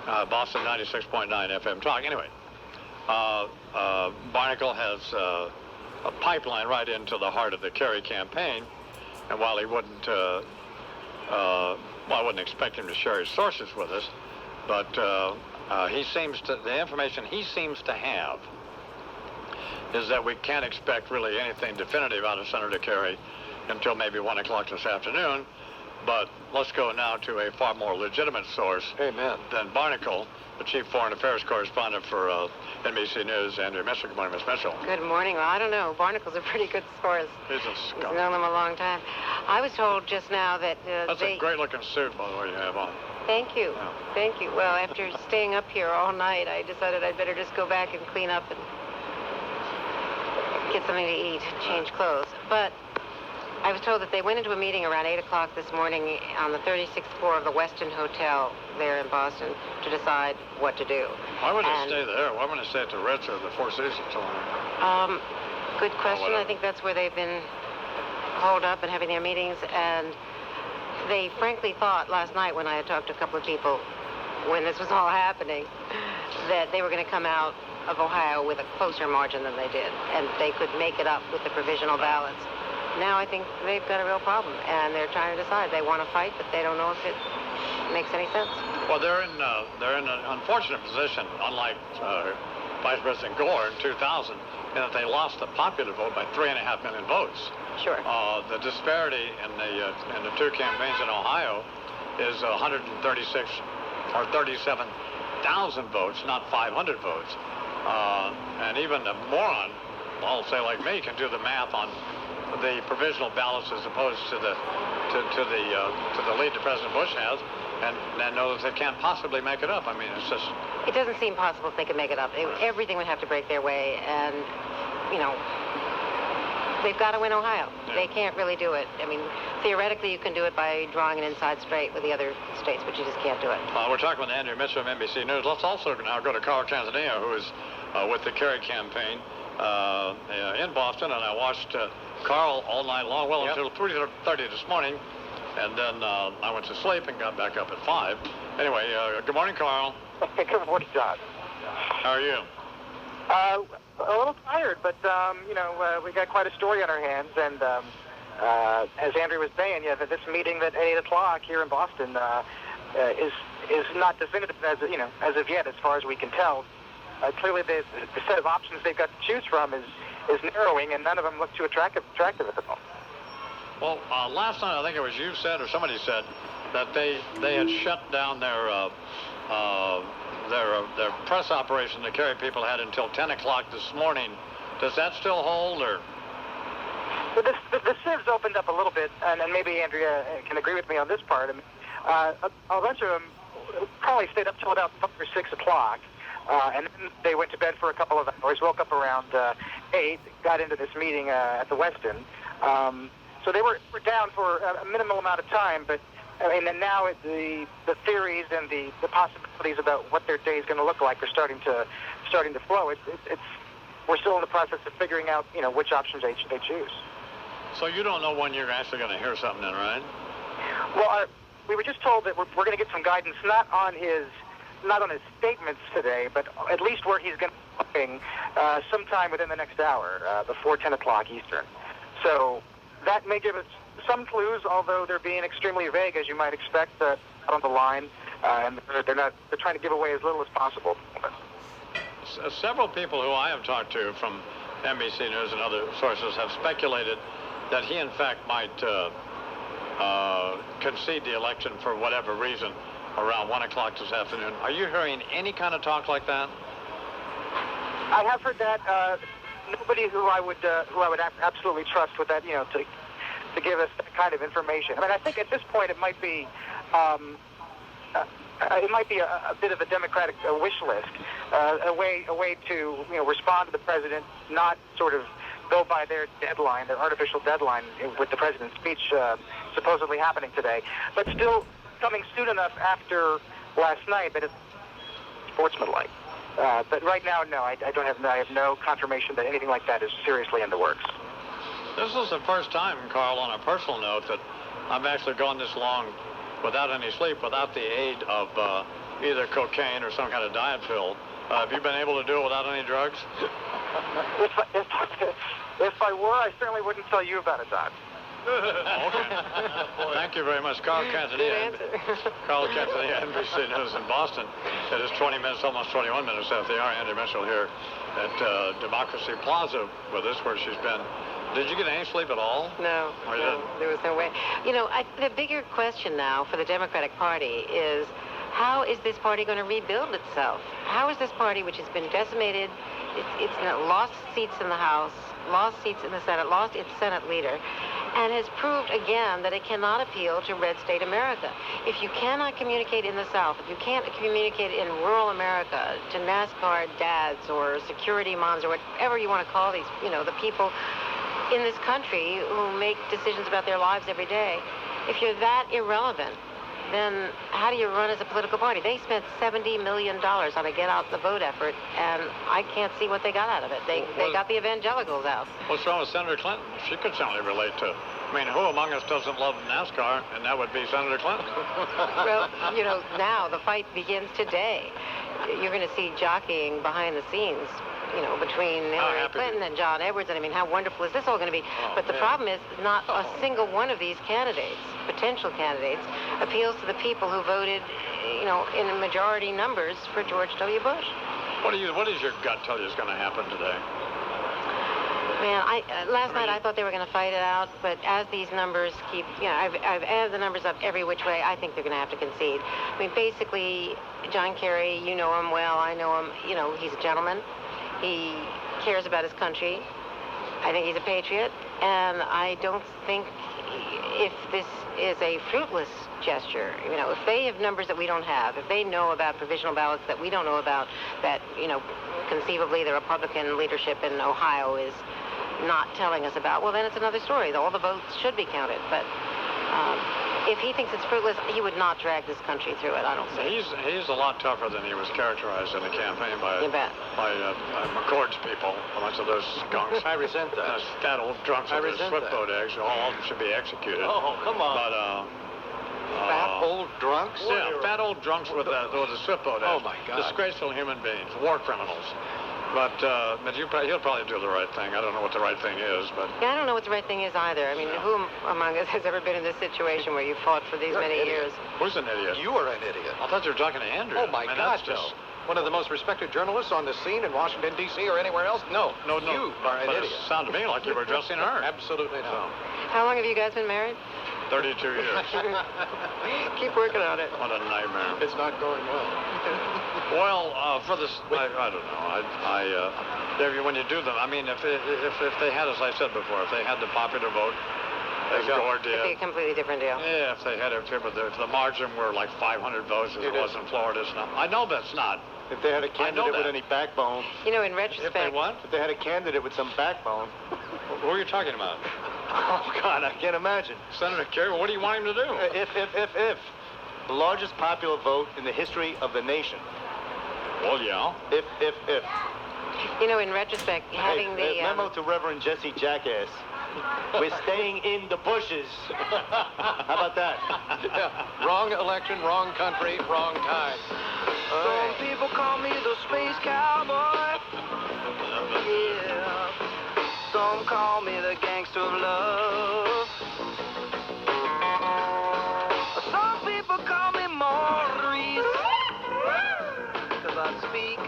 Boston, 96.9 FM talk. Anyway, Barnacle has a pipeline right into the heart of the Kerry campaign, and while he wouldn't, I wouldn't expect him to share his sources with us, but the information he seems to have is that we can't expect really anything definitive out of Senator Kerry until maybe 1 o'clock this afternoon. But let's go now to a far more legitimate source than Barnacle, the chief foreign affairs correspondent for NBC News, Andrea Mitchell. Good morning, Ms. Mitchell. Good morning. Well, I don't know. Barnacle's a pretty good source. He's a skunk. He's known them a long time. I was told just now that That's a great-looking suit, by the way, you have on. Thank you. Yeah. Thank you. Well, after staying up here all night, I decided I'd better just go back and clean up and get something to eat, change clothes. But I was told that they went into a meeting around 8 o'clock this morning on the 36th floor of the Westin Hotel there in Boston to decide what to do. Why would they stay there? Why wouldn't they stay at the Ritz or the Four Seasons? Good question. I think that's where they've been holed up and having their meetings. And they frankly thought last night when I had talked to a couple of people when this was all happening that they were going to come out of Ohio with a closer margin than they did. And they could make it up with the provisional ballots. Now I think they've got a real problem, and they're trying to decide. They want to fight, but they don't know if it makes any sense. Well, they're in an unfortunate position, unlike Vice President Gore in 2000, in that they lost the popular vote by 3.5 million votes. Sure. The disparity in the two campaigns in Ohio is 136 or 37,000 votes, not 500 votes. And even a moron, I'll say like me, can do the math on the provisional ballots as opposed to the lead that President Bush has, and know that they can't possibly make it up. I mean, it's just... It doesn't seem possible if they could make it up. Everything would have to break their way, and, they've got to win Ohio. Yeah. They can't really do it. I mean, theoretically, you can do it by drawing an inside straight with the other states, but you just can't do it. We're talking with Andrea Mitchell of NBC News. Let's also now go to Carl Tanzania, who is with the Kerry campaign in Boston, and I watched Carl all night long, until 3:30 this morning, and then I went to sleep and got back up at 5. Anyway, good morning, Carl. Good morning, John. How are you? A little tired, but we got quite a story on our hands, and as Andrew was saying, this meeting at 8 o'clock here in Boston is not definitive as of yet, as far as we can tell. Clearly, the set of options they've got to choose from is narrowing, and none of them look too attractive at the moment. Well, last night, I think it was you said or somebody said that they had shut down their press operation. The Kerry people had until 10 o'clock this morning. Does that still hold, or? Well, the Civs opened up a little bit, and maybe Andrea can agree with me on this part. I mean, a bunch of them probably stayed up till about 5 or 6 o'clock. And then they went to bed for a couple of hours, woke up around 8, got into this meeting at the Westin. So they were down for a minimal amount of time, but I mean, and now the theories and the possibilities about what their day is going to look like are starting to flow. We're still in the process of figuring out, which options they choose. So you don't know when you're actually going to hear something then, right? Well, we were just told that we're going to get some guidance, not on his not on his statements today, but at least where he's going to be going sometime within the next hour, before 10 o'clock Eastern. So that may give us some clues, although they're being extremely vague, as you might expect, on the line, and they're trying to give away as little as possible. Several people who I have talked to from NBC News and other sources have speculated that he, in fact, might concede the election for whatever reason around 1 o'clock this afternoon. Are you hearing any kind of talk like that? I have heard that. Nobody who I would absolutely trust with that, to give us that kind of information. I mean, I think at this point it might be a bit of a Democratic wish list, a way to respond to the president, not sort of go by their deadline, their artificial deadline with the president's speech supposedly happening today, but still coming soon enough after last night that it's sportsmanlike. But right now, no, I have no confirmation that anything like that is seriously in the works. This is the first time, Carl, on a personal note, that I've actually gone this long without any sleep, without the aid of either cocaine or some kind of diet pill. Have you been able to do it without any drugs? If I were, I certainly wouldn't tell you about it, Doc. Okay. Thank you very much, Carl Cantanilla. Carl Cantanilla, NBC News in Boston. It is 20 minutes, almost 21 minutes after the hour. Andy Mitchell here at Democracy Plaza with us, where she's been. Did you get any sleep at all? No, Or you no, didn't? there was no way. The bigger question now for the Democratic Party is, how is this party going to rebuild itself? How is this party, which has been decimated, it's lost seats in the House, lost seats in the Senate, lost its Senate leader, and has proved again that it cannot appeal to red state America. If you cannot communicate in the South, if you can't communicate in rural America to NASCAR dads or security moms or whatever you want to call these, the people in this country who make decisions about their lives every day, if you're that irrelevant, then how do you run as a political party? They spent $70 million on a get-out-the-vote effort, and I can't see what they got out of it. They got the evangelicals out. What's wrong with Senator Clinton? She could certainly relate to. I mean, who among us doesn't love NASCAR? And that would be Senator Clinton. Well, now the fight begins today. You're going to see jockeying behind the scenes, between Hillary Clinton and John Edwards. And I mean, how wonderful is this all going to be? But the problem is not a single one of these candidates, potential candidates, appeals to the people who voted, in majority numbers for George W. Bush. What does your gut tell you is going to happen today? Man, last night I thought they were going to fight it out, but as these numbers keep, I've added the numbers up every which way. I think they're going to have to concede. I mean, basically, John Kerry, you know him well. I know him. He's a gentleman. He cares about his country. I think he's a patriot, and I don't think if this is a fruitless gesture, if they have numbers that we don't have, if they know about provisional ballots that we don't know about, that, conceivably the Republican leadership in Ohio is not telling us about, well, then it's another story. All the votes should be counted, but if he thinks it's fruitless, he would not drag this country through it, I don't think. He's a lot tougher than he was characterized in the campaign by McCord's people, a bunch of those skunks. I resent that. Fat old drunks with their swift-boat eggs. All of them should be executed. Oh, come on. But, fat old drunks? Yeah, fat old drunks with the swift-boat eggs. Oh, my God. Disgraceful human beings, war criminals. But he'll probably do the right thing. I don't know what the right thing is, but... Yeah, I don't know what the right thing is either. I mean, who among us has ever been in this situation where you fought for these many years? Who's an idiot? You are an idiot. I thought you were talking to Andrew. Oh, my God, no. One of the most respected journalists on the scene in Washington, D.C. or anywhere else? No. You are an idiot. It sounded to me like you were addressing her. Absolutely not. How long have you guys been married? 32 years. Keep working on it. What a nightmare. It's not going well. Well, for this, I don't know. When you do them, I mean, if they had, as I said before, if they had the popular vote, as Gore did. It'd be a completely different deal. Yeah, if they had it, but if the margin were like 500 votes, as it was in Florida, it's not. I know that's not. If they had a candidate with any backbone. In retrospect. If they what? If they had a candidate with some backbone. Who are you talking about? Oh, God, I can't imagine. Senator Kerry, what do you want him to do? If. The largest popular vote in the history of the nation. Well, yeah. If. In retrospect, having the... Memo to Reverend Jesse Jackass. We're staying in the bushes. How about that? Yeah. Wrong election, wrong country, wrong time. Some people call me the space cowboy. Yeah. Some call me the gangster of love. Some people call me Maurice, 'cause I speak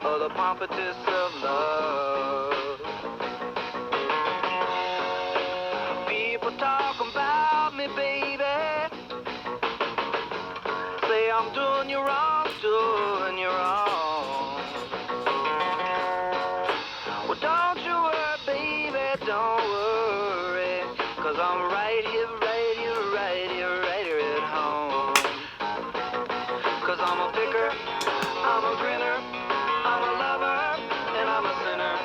of the pompatus of love. People talk about me, baby. Say I'm doing you wrong, doing you wrong. Well, don't you worry, baby, don't worry, 'cause I'm right here, right here, right here, right here at home. 'Cause I'm a picker, I'm a grinner, I'm a lover, and I'm a sinner.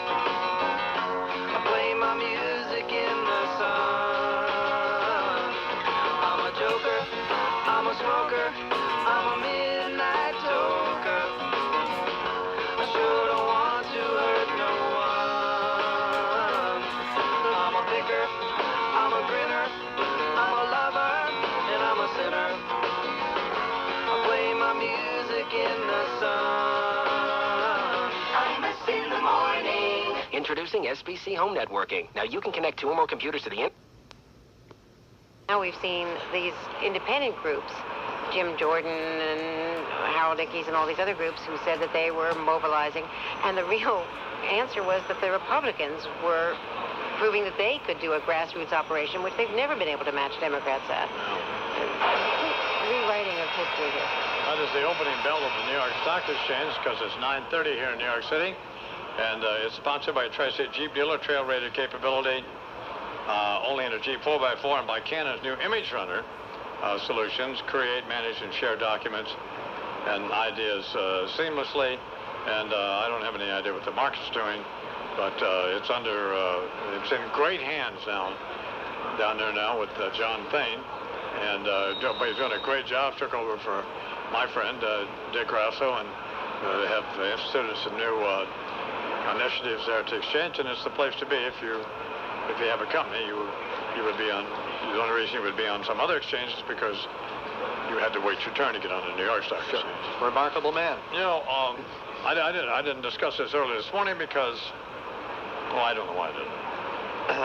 I play my music in the sun. I'm a joker, I'm a smoker, I'm a midnight toker. I sure don't want to hurt no one. I'm a picker, I'm a grinner, I'm a lover, and I'm a sinner. I play my music in the sun. Imus in the morning. Introducing SBC Home Networking. Now you can connect 2 or more computers to the internet. Now we've seen these independent groups, Jim Jordan and Harold Ickes and all these other groups who said that they were mobilizing. And the real answer was that the Republicans were proving that they could do a grassroots operation, which they've never been able to match Democrats at. Rewriting of history here. That is the opening bell of the New York Stock Exchange because it's 9:30 here in New York City. And it's sponsored by Tri-State Jeep Dealer, trail rated capability, only in a Jeep 4x4, and by Canon's new Image Runner solutions, create, manage, and share documents and ideas seamlessly. And I don't have any idea what the market's doing, but it's in great hands now, down there now with John Thane. And he's doing a great job, took over for my friend, Dick Grasso, and they have instituted some new initiatives there to exchange, and it's the place to be if you have a company. You would be on. The only reason you would be on some other exchanges is because you had to wait your turn to get on the New York Stock Exchange. Remarkable man. You know, I didn't discuss this earlier this morning because, well, I don't know why I didn't.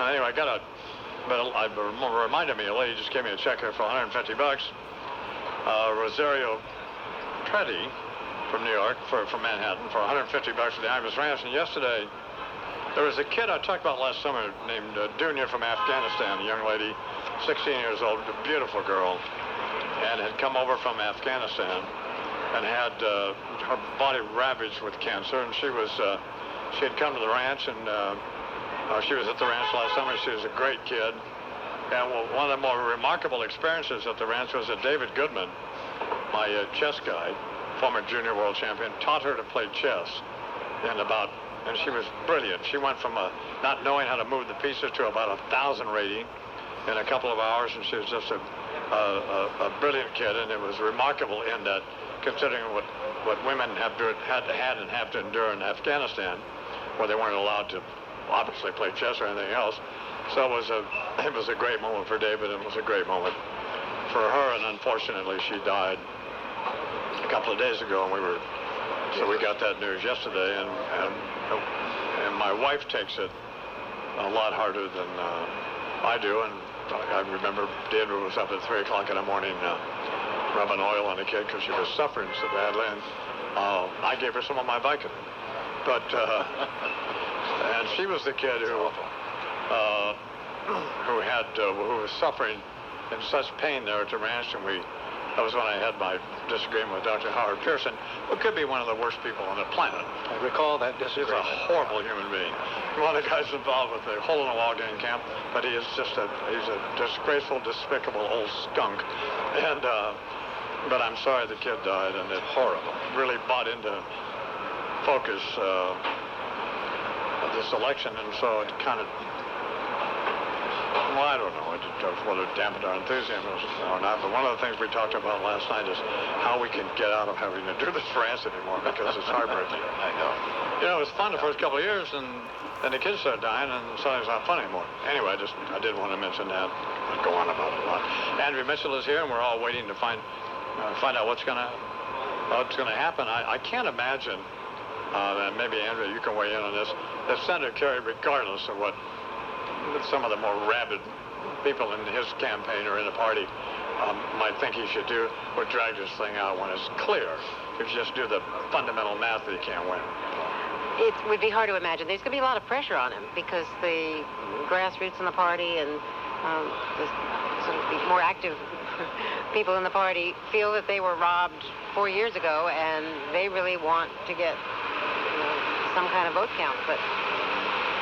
Anyway, it reminded me, a lady just gave me a check here for $150. Rosario Tredi from New York, from Manhattan, for $150 for the Imus Ranch. And yesterday, there was a kid I talked about last summer named Dunya from Afghanistan, a young lady, 16 years old, a beautiful girl, and had come over from Afghanistan and had her body ravaged with cancer. And she had come to the ranch, and she was at the ranch last summer. She was a great kid. And one of the more remarkable experiences at the ranch was that David Goodman, my chess guy, former junior world champion, taught her to play chess and she was brilliant. She went from not knowing how to move the pieces to about 1,000 rating in a couple of hours, and she was just a brilliant kid. And it was remarkable in that, considering what women had and have to endure in Afghanistan, where they weren't allowed to obviously play chess or anything else. So it was a great moment for David, and it was a great moment for her. And unfortunately, she died a couple of days ago, and we got that news yesterday, and my wife takes it a lot harder than I do. And I remember David was up at 3 o'clock in the morning rubbing oil on the kid because she was suffering so badly, and I gave her some of my Vicodin. But and she was the kid who was suffering in such pain there at the ranch, and that was when I had my disagreement with Dr. Howard Pearson, who could be one of the worst people on the planet. I recall that disagreement. He's a horrible human being. One of the guys involved with the hole-in-the-wall gang camp, but he's a disgraceful, despicable old skunk. And but I'm sorry the kid died, and it's horrible. Really bought into focus of this election, and so it kind of, well, I don't know whether it dampened our enthusiasm or not, but one of the things we talked about last night is how we can get out of having to do this for ants anymore, because it's heartbreaking. I know. You know, it was fun the first couple of years, and then the kids started dying, and suddenly it's not fun anymore. Anyway, I did want to mention that. I'll go on about it a lot. Andrew Mitchell is here, and we're all waiting to find out what's going to what's going to happen. I can't imagine, and maybe Andrea, you can weigh in on this, that Senator Kerry, regardless of what some of the more rabid people in his campaign or in the party might think he should do, would drag this thing out when it's clear. If you just do the fundamental math that he can't win. It would be hard to imagine. There's going to be a lot of pressure on him because the grassroots in the party and the sort of the more active people in the party feel that they were robbed 4 years ago, and they really want to get some kind of vote count, but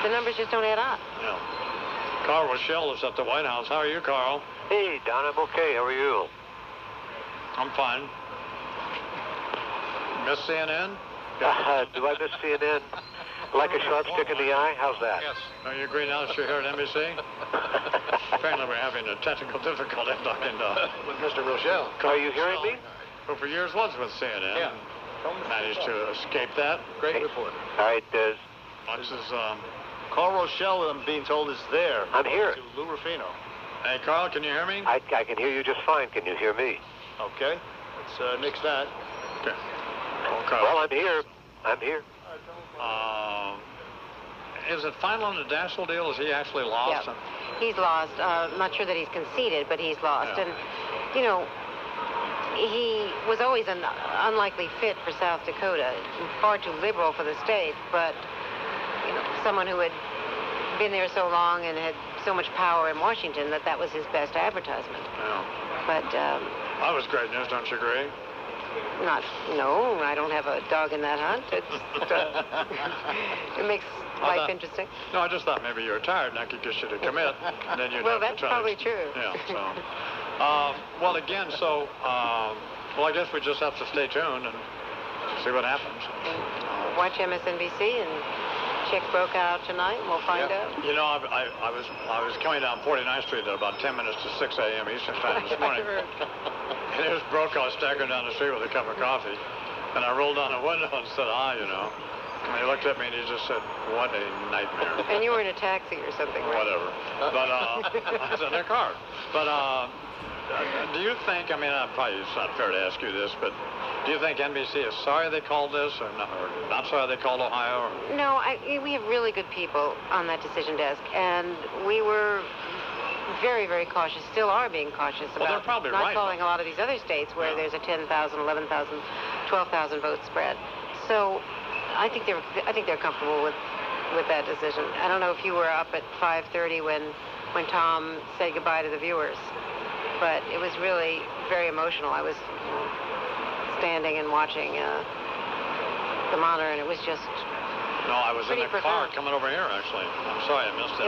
the numbers just don't add up. Yeah. Carl Rochelle is at the White House. How are you, Carl? Hey, Don, I'm okay. How are you? I'm fine. Miss CNN? Do I miss CNN? Like a sharp stick in the eye? How's that? Yes. Are you agree now that you're here at NBC? Apparently we're having a technical difficulty talking to with Mr. Rochelle. Are you hearing me? Who for years was with CNN. Yeah. Managed to escape that. Great reporter. All right, Much as, Carl Rochelle, I'm being told, is there. I'm here. To Lou Rufino. Hey, Carl, can you hear me? I can hear you just fine. Can you hear me? Okay. Let's nix that. Okay. Carl. Well, I'm here. I'm here. Is it final on the Dassel deal? Is he actually lost? Yeah. He's lost. I'm not sure that he's conceded, but he's lost. Yeah. And, he was always an unlikely fit for South Dakota. Far too liberal for the state, but, someone who had been there so long and had so much power in Washington that was his best advertisement. Yeah. But, that was great news, don't you agree? No, I don't have a dog in that hunt. It makes life interesting. No, I just thought maybe you were tired and I could get you to commit. And then you'd Well, have that's to try probably to, true. Yeah, so. Well, again, so, I guess we just have to stay tuned and see what happens. Watch MSNBC and check broke out tonight and we'll find out. I was coming down 49th Street at about 10 minutes to 6 a.m. Eastern Time this morning. And it was Brokaw staggering down the street with a cup of coffee. And I rolled down the window and said, And he looked at me and he just said, what a nightmare. And you were in a taxi or something, right? Whatever. But I was in their car. But do you think, probably it's not fair to ask you this, but do you think NBC is sorry they called this or not sorry they called Ohio? Or? No, we have really good people on that decision desk. And we were very, very cautious, still are being cautious about not calling a lot of these other states where there's a 10,000, 11,000, 12,000 vote spread. So I think they're comfortable with that decision. I don't know if you were up at 5:30 when Tom said goodbye to the viewers, but it was really very emotional. I was standing and watching the monitor, and it was just No, I was in the car coming over here, actually. I'm sorry I missed that.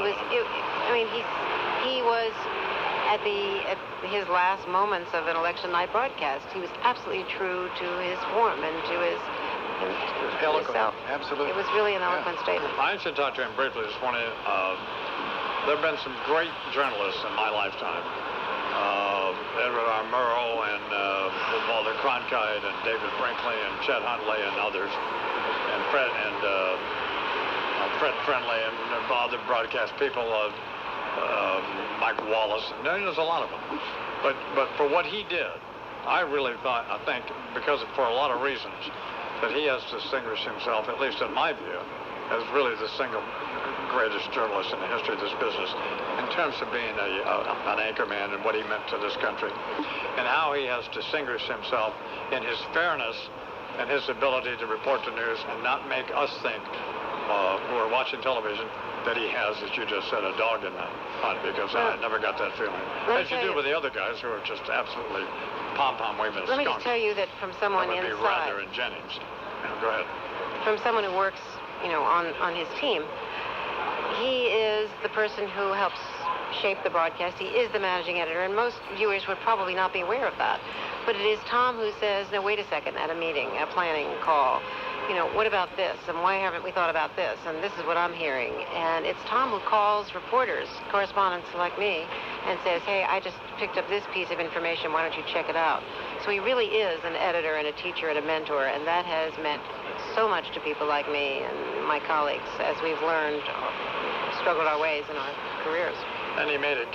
He was at his last moments of an election night broadcast. He was absolutely true to his form and to his himself. Absolutely. It was really an eloquent statement. I should talk to him briefly this morning. There have been some great journalists in my lifetime. Edward R. Murrow and Walter Cronkite and David Brinkley and Chet Huntley and others, and Fred Friendly and other broadcast people, Mike Wallace, and there's a lot of them. But for what he did, I think, because for a lot of reasons, that he has distinguished himself, at least in my view, as really the single greatest journalist in the history of this business in terms of being an anchorman and what he meant to this country, and how he has distinguished himself in his fairness and his ability to report the news and not make us think, who are watching television, that he has, as you just said, a dog in the hunt, because I never got that feeling. As you do with the other guys who are just absolutely pom-pom waving skunks. Let me just tell you that from someone that would inside. be Rather and Jennings. Go ahead. From someone who works, on his team, he is the person who helps shape the broadcast. He is the managing editor, and most viewers would probably not be aware of that. But it is Tom who says, no, wait a second, at a meeting, a planning call, what about this? And why haven't we thought about this? And this is what I'm hearing. And it's Tom who calls reporters, correspondents like me, and says, hey, I just picked up this piece of information. Why don't you check it out? So he really is an editor and a teacher and a mentor, and that has meant so much to people like me and my colleagues as we've learned, struggled our ways in our careers. And he made an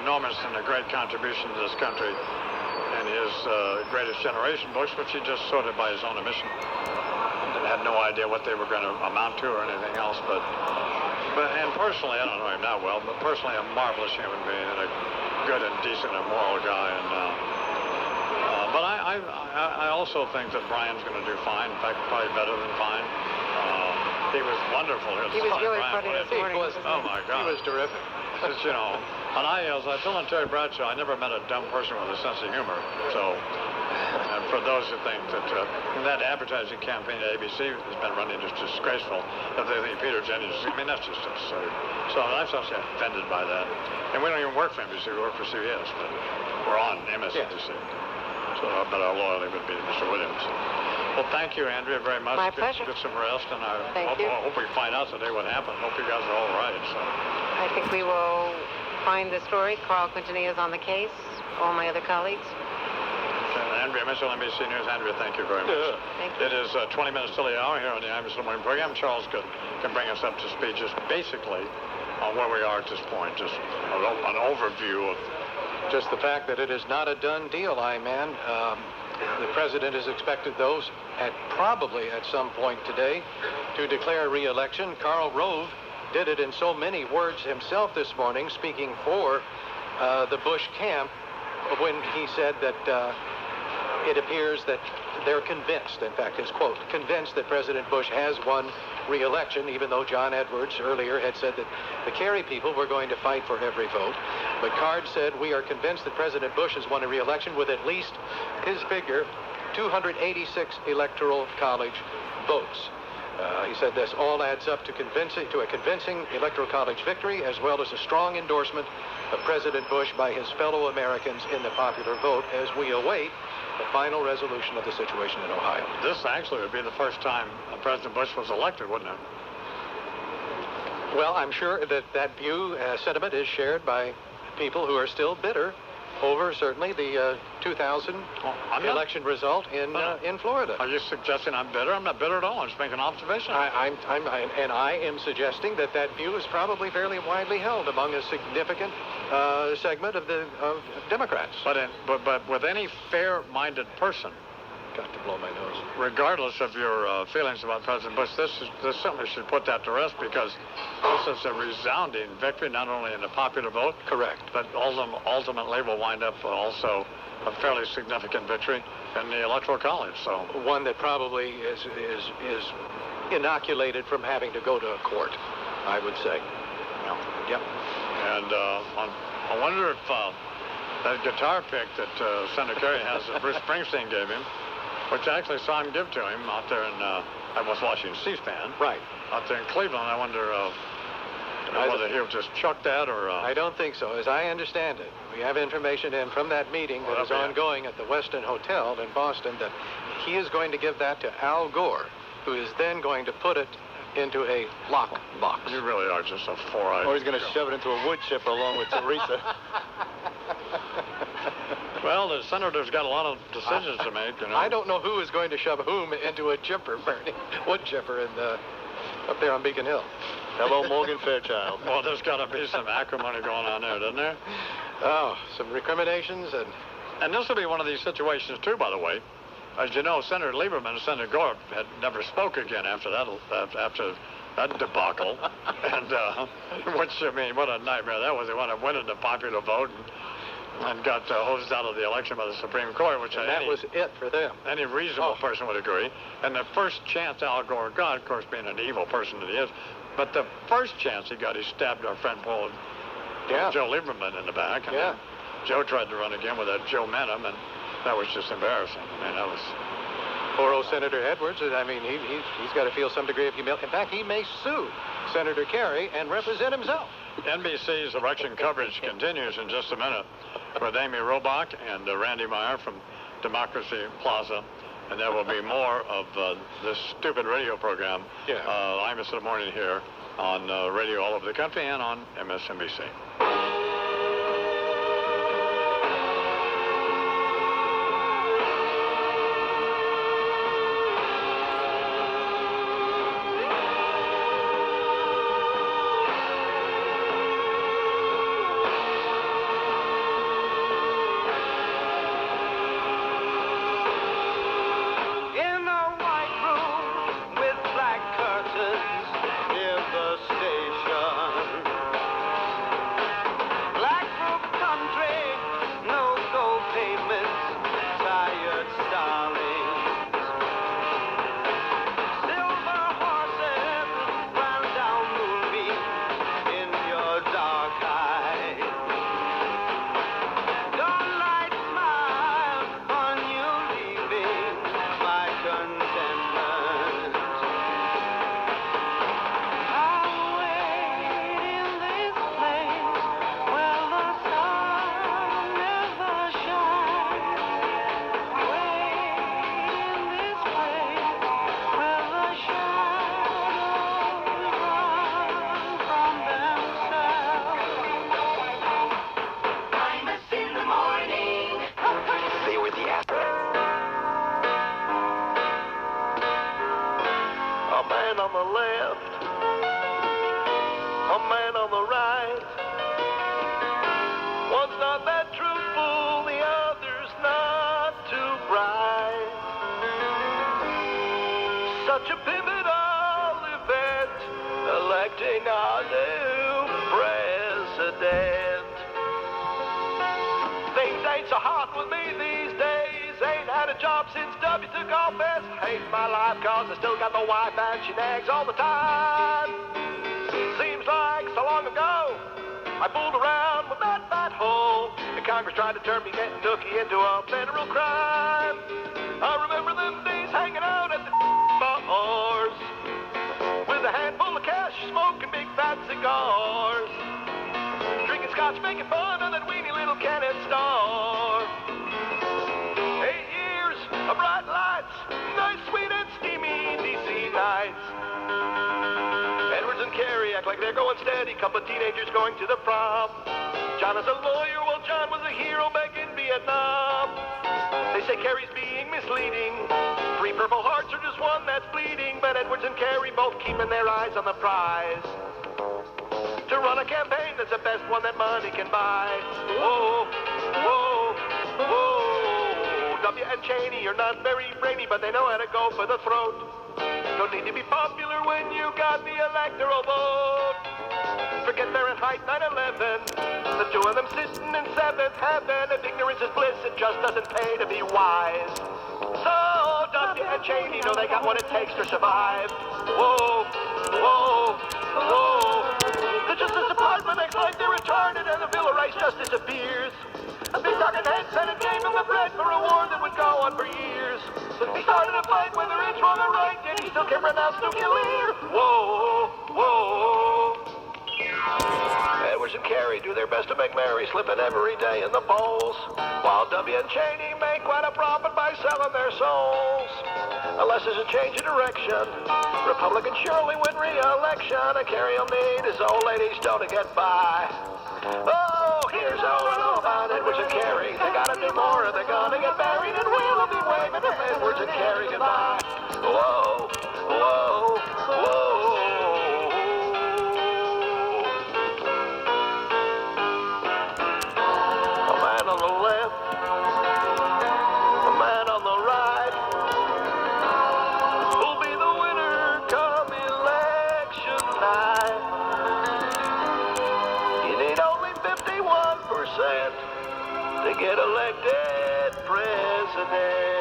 enormous and a great contribution to this country. in his greatest generation books, which he just sorted by his own admission. And had no idea what they were going to amount to or anything else. But and personally, I don't know him that well, but personally, a marvelous human being and a good and decent and moral guy. And but I also think that Brian's going to do fine. In fact, probably better than fine. He was wonderful. He was really funny this morning. Oh my God, he was terrific. It's, you know, and as I told Terry Bradshaw, I never met a dumb person with a sense of humor. So, and for those who think that that advertising campaign at ABC has been running just disgraceful, if they think Peter Jennings, I mean, that's just absurd. So I'm actually offended by that. And we don't even work for NBC, we work for CBS, but we're on MSNBC. So, but our loyalty would be to Mr. Williams. Well, thank you, Andrea, very much. My pleasure. Get some rest, and I hope we find out today what happened. Hope you guys are all right. So. I think we will find the story. Carl Quintanilla is on the case. All my other colleagues. Okay, Andrea Mitchell, NBC News. Andrea, thank you very much. Thank you. It is 20 minutes till the hour here on the imus Morning program. Charles can bring us up to speed just basically on where we are at this point. Just an overview of just the fact that it is not a done deal, man. The president is expected, probably at some point today, to declare re-election. Karl Rove did it in so many words himself this morning, speaking for the Bush camp, when he said that it appears that they're convinced, in fact, his quote, convinced that President Bush has won re-election, even though John Edwards earlier had said that the Kerry people were going to fight for every vote. But Card said, we are convinced that President Bush has won a re-election with at least, his figure, 286 electoral college votes. He said this all adds up to a convincing electoral college victory, as well as a strong endorsement of President Bush by his fellow Americans in the popular vote as we await the final resolution of the situation in Ohio. This actually would be the first time President Bush was elected, wouldn't it? Well, I'm sure that view, sentiment is shared by people who are still bitter over certainly the 2000 election result in Florida. Are you suggesting I'm bitter? I'm not bitter at all. I'm just making an observation. I am suggesting that view is probably fairly widely held among a significant segment of Democrats. But with any fair-minded person, got to blow my nose. Regardless of your feelings about President Bush, this certainly should put that to rest, because this is a resounding victory, not only in the popular vote, correct, but ultimately will wind up also a fairly significant victory in the Electoral College. So one that probably is inoculated from having to go to a court, I would say. Yeah. Yep. And I wonder if that guitar pick that Senator Kerry has that Bruce Springsteen gave him, which I actually saw him give to him out there in, I was watching C-SPAN. Right. Out there in Cleveland. I wonder whether he'll just chuck that or... I don't think so. As I understand it, we have information in from that meeting that is ongoing at the Westin Hotel in Boston that he is going to give that to Al Gore, who is then going to put it into a lock box. You really are just a four-eyed... Or he's going to shove it into a wood chipper along with Teresa. Well, the senator's got a lot of decisions to make, you know. I don't know who is going to shove whom into a chipper, Bernie. Wood chipper up there on Beacon Hill. Hello, Morgan Fairchild. Well, there's got to be some acrimony going on there, doesn't there? Oh, some recriminations and this will be one of these situations, too, by the way. As you know, Senator Lieberman and Senator Gore had never spoke again after that debacle. And, which, I mean, what a nightmare that was. They wanted to win in the popular vote and got hosed out of the election by the Supreme Court, which that was it for them. Any reasonable person would agree. And the first chance Al Gore got, of course, being an evil person that he is, but the first chance he got, he stabbed our friend Paul Joe Lieberman in the back. And Joe tried to run again with that Joe Menham, and that was just embarrassing. I mean, that was... Poor old Senator Edwards, I mean, he's got to feel some degree of humility. In fact, he may sue Senator Kerry and represent himself. NBC's election coverage continues in just a minute with Amy Robach and Randy Meyer from Democracy Plaza. And there will be more of this stupid radio program. Imus in the Morning here on radio all over the country and on MSNBC. on the left, a man on the right. One's not that truthful, the other's not too bright. Such a pivotal event, electing our new president. Things ain't so hot with me these days. Ain't had a job since W took office. Hate my life cause I still got my wife and she nags all the time. Seems like so long ago I fooled around with that fat hole, and Congress tried to turn me getting nookie into a federal crime. I remember them days hanging out at the bars with a handful of cash, smoking big fat cigars, drinking scotch, making fun of that weenie little cannon star. 8 years of bright lights, nice, sweet, and steamy DC nights. Edwards and Carey act like they're going steady, couple of teenagers going to the prom. John is a lawyer while John was a hero back in Vietnam. They say Carey's being misleading. 3 Purple Hearts are just one that's bleeding, but Edwards and Carey both keeping their eyes on the prize. To run a campaign that's the best one that money can buy. Whoa, whoa, whoa. W and Cheney are not very brainy, but they know how to go for the throat. Don't need to be popular when you got the electoral vote. Forget Fahrenheit 9/11. The two of them sitting in 7th heaven. If ignorance is bliss, it just doesn't pay to be wise. So W and Cheney know they got what it takes to survive. Whoa, whoa, whoa. The Justice Department acts like they're retarded, and the Bill of Rights just disappears. A big talking head Senate gave him the bread for a war that would go on for years. He started a fight whether it's wrong or right, yet he still can't pronounce nuclear. Whoa, whoa. Edwards and Carey do their best to make merry, slipping every day in the polls, while W and Cheney make quite a profit by selling their souls. Unless there's a change of direction, Republicans surely win re-election, and Carey will need his old lady's dough to get by. Oh, here's all I know about Edwards and Carey. They gotta do more or they're gonna get buried, and we'll be waving to Edwards and Carey goodbye. Whoa, whoa, whoa. A man on the left, a man on the right. Who'll be the winner come election night? You need only 51% to get elected president.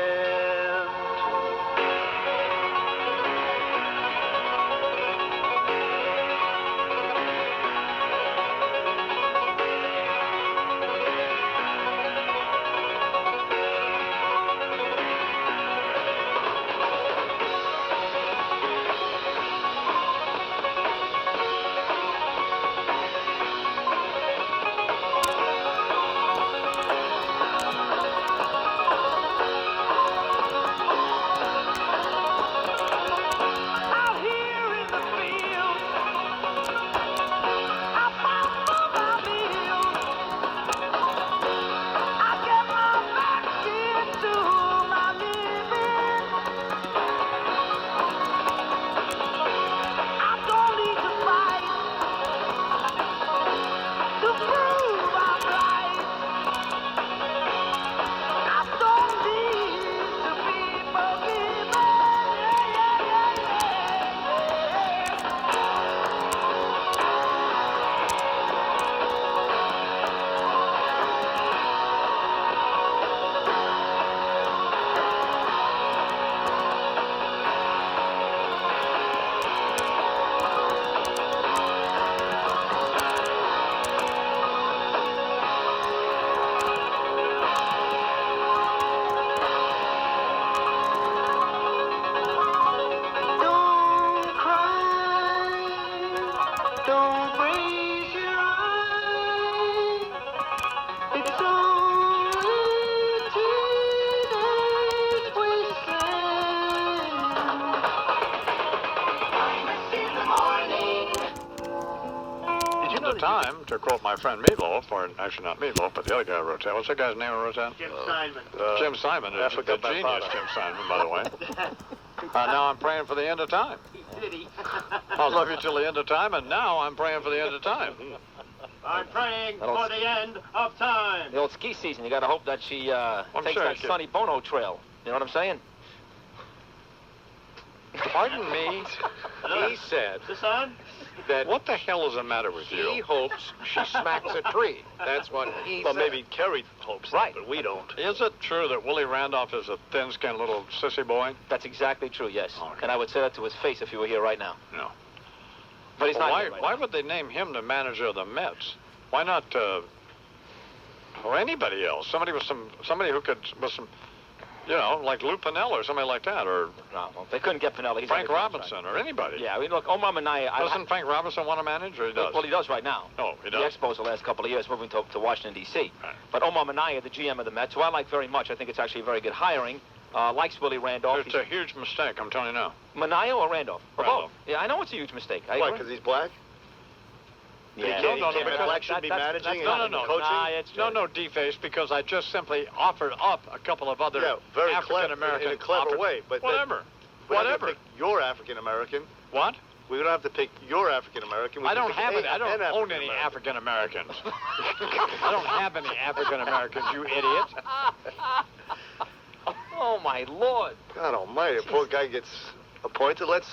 Time, to quote my friend Meatloaf, or actually not Meatloaf, but the other guy who wrote that. What's that guy's name who wrote that? Jim Steinman. Jim Simon, the genius Jim Simon, by the way. Now I'm praying for the end of time. City. I'll love you till the end of time, and now I'm praying for the end of time. I'm praying for the end of time. The old ski season, you got to hope that she takes that Sonny Bono trail. You know what I'm saying? Pardon me. He said that... What the hell is the matter with you? He hopes she smacks a tree. That's what he Well, said. maybe Kerry hopes that, but we don't. Is it true that Willie Randolph is a thin-skinned little sissy boy? That's exactly true, yes. And I would say that to his face if he were here right now. No. But he's not Why, here right why now. would they name him the manager of the Mets? Why not, or anybody else? Somebody who could, with some, you know, like Lou Piniella or somebody like that, or No, well, they couldn't get Pinelli. He's Frank under Robinson contract. or anybody. Yeah, I mean, look, Omar Minaya... Doesn't Frank Robinson want to manage, or he does? Well, he does right now. Oh, he The does? Expos the last couple of years, moving to Washington, D.C. Right. But Omar Minaya, the GM of the Mets, who I like very much, I think it's actually a very good hiring, likes Willie Randolph. It's a huge mistake, I'm telling you now. Minaya or Randolph? Or Randolph. both. Yeah, I know it's a huge mistake. I Why, agree. because he's black? Yeah. Black shouldn't be managing and coaching? No, deface, because I just simply offered up a couple of other Yeah, very African American in a clever way. But whatever. we don't have Whatever. to pick your African American. What? We don't have to pick your African American. I don't have it. I don't own any African Americans. I don't have any African Americans, you idiot. Oh my Lord. God Almighty, a poor guy gets appointed. Let's